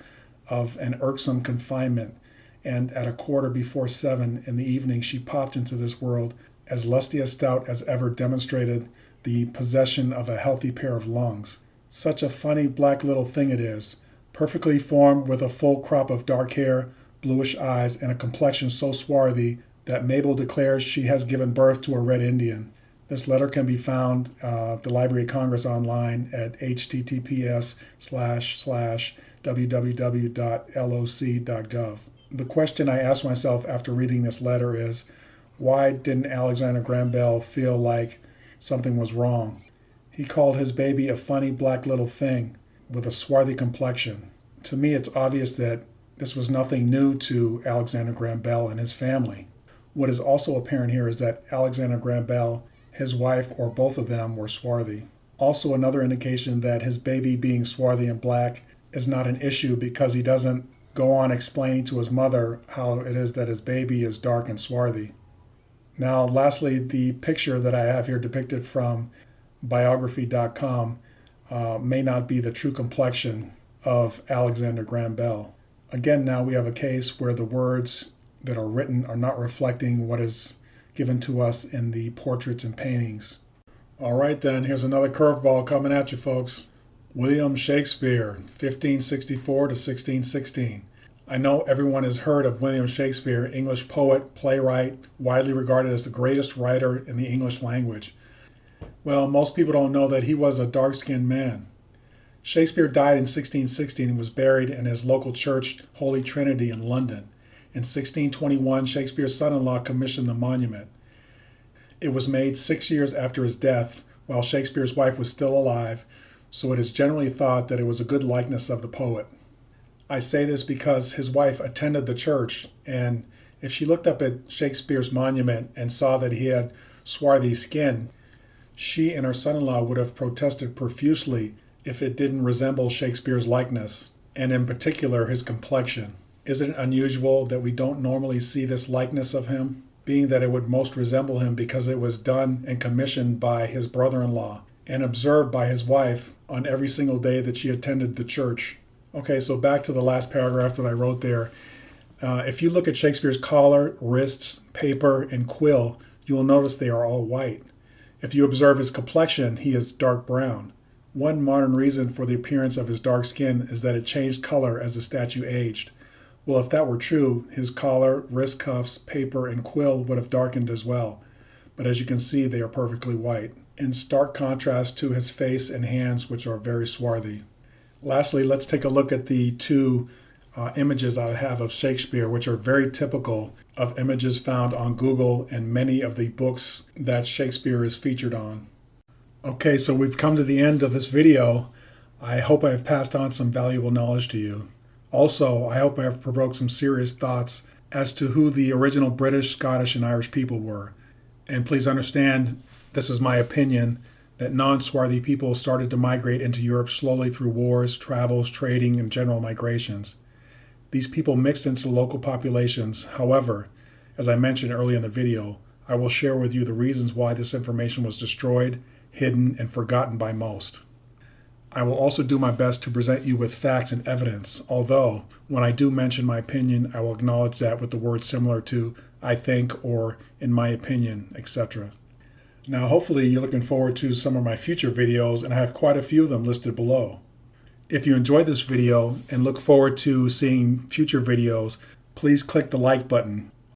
of an irksome confinement, and at 7:15 in the evening she popped into this world as lusty as stout as ever demonstrated the possession of a healthy pair of lungs. Such a funny black little thing it is, perfectly formed with a full crop of dark hair, bluish eyes, and a complexion so swarthy that Mabel declares she has given birth to a red Indian." This letter can be found at the Library of Congress online at https://www.loc.gov. The question I asked myself after reading this letter is, why didn't Alexander Graham Bell feel like something was wrong? He called his baby a funny black little thing with a swarthy complexion. To me, it's obvious that this was nothing new to Alexander Graham Bell and his family. What is also apparent here is that Alexander Graham Bell, his wife, or both of them were swarthy. Also another indication that his baby being swarthy and black is not an issue because he doesn't go on explaining to his mother how it is that his baby is dark and swarthy. Now, lastly, the picture that I have here depicted from biography.com may not be the true complexion of Alexander Graham Bell. Again, now we have a case where the words that are written are not reflecting what is given to us in the portraits and paintings. All right then, here's another curveball coming at you folks. William Shakespeare, 1564 to 1616. I know everyone has heard of William Shakespeare, English poet, playwright, widely regarded as the greatest writer in the English language. Well, most people don't know that he was a dark-skinned man. Shakespeare died in 1616 and was buried in his local church, Holy Trinity in London. In 1621, Shakespeare's son-in-law commissioned the monument. It was made 6 years after his death, while Shakespeare's wife was still alive, so it is generally thought that it was a good likeness of the poet. I say this because his wife attended the church, and if she looked up at Shakespeare's monument and saw that he had swarthy skin, she and her son-in-law would have protested profusely if it didn't resemble Shakespeare's likeness, and in particular his complexion. Isn't it unusual that we don't normally see this likeness of him, being that it would most resemble him because it was done and commissioned by his brother-in-law and observed by his wife on every single day that she attended the church? Okay, so back to the last paragraph that I wrote there. If you look at Shakespeare's collar, wrists, paper, and quill, you will notice they are all white. If you observe his complexion, he is dark brown. One modern reason for the appearance of his dark skin is that it changed color as the statue aged. Well, if that were true, his collar, wrist cuffs, paper, and quill would have darkened as well. But as you can see, they are perfectly white, in stark contrast to his face and hands, which are very swarthy. Lastly, let's take a look at the two images I have of Shakespeare, which are very typical of images found on Google and many of the books that Shakespeare is featured on. Okay, so we've come to the end of this video. I hope I have passed on some valuable knowledge to you. Also, I hope I have provoked some serious thoughts as to who the original British, Scottish, and Irish people were. And please understand, this is my opinion, that non-swarthy people started to migrate into Europe slowly through wars, travels, trading, and general migrations. These people mixed into the local populations. However, as I mentioned earlier in the video, I will share with you the reasons why this information was destroyed, hidden, and forgotten by most. I will also do my best to present you with facts and evidence, although when I do mention my opinion, I will acknowledge that with the words similar to I think or in my opinion, etc. Now, hopefully you're looking forward to some of my future videos, and I have quite a few of them listed below. If you enjoyed this video and look forward to seeing future videos, please click the like button.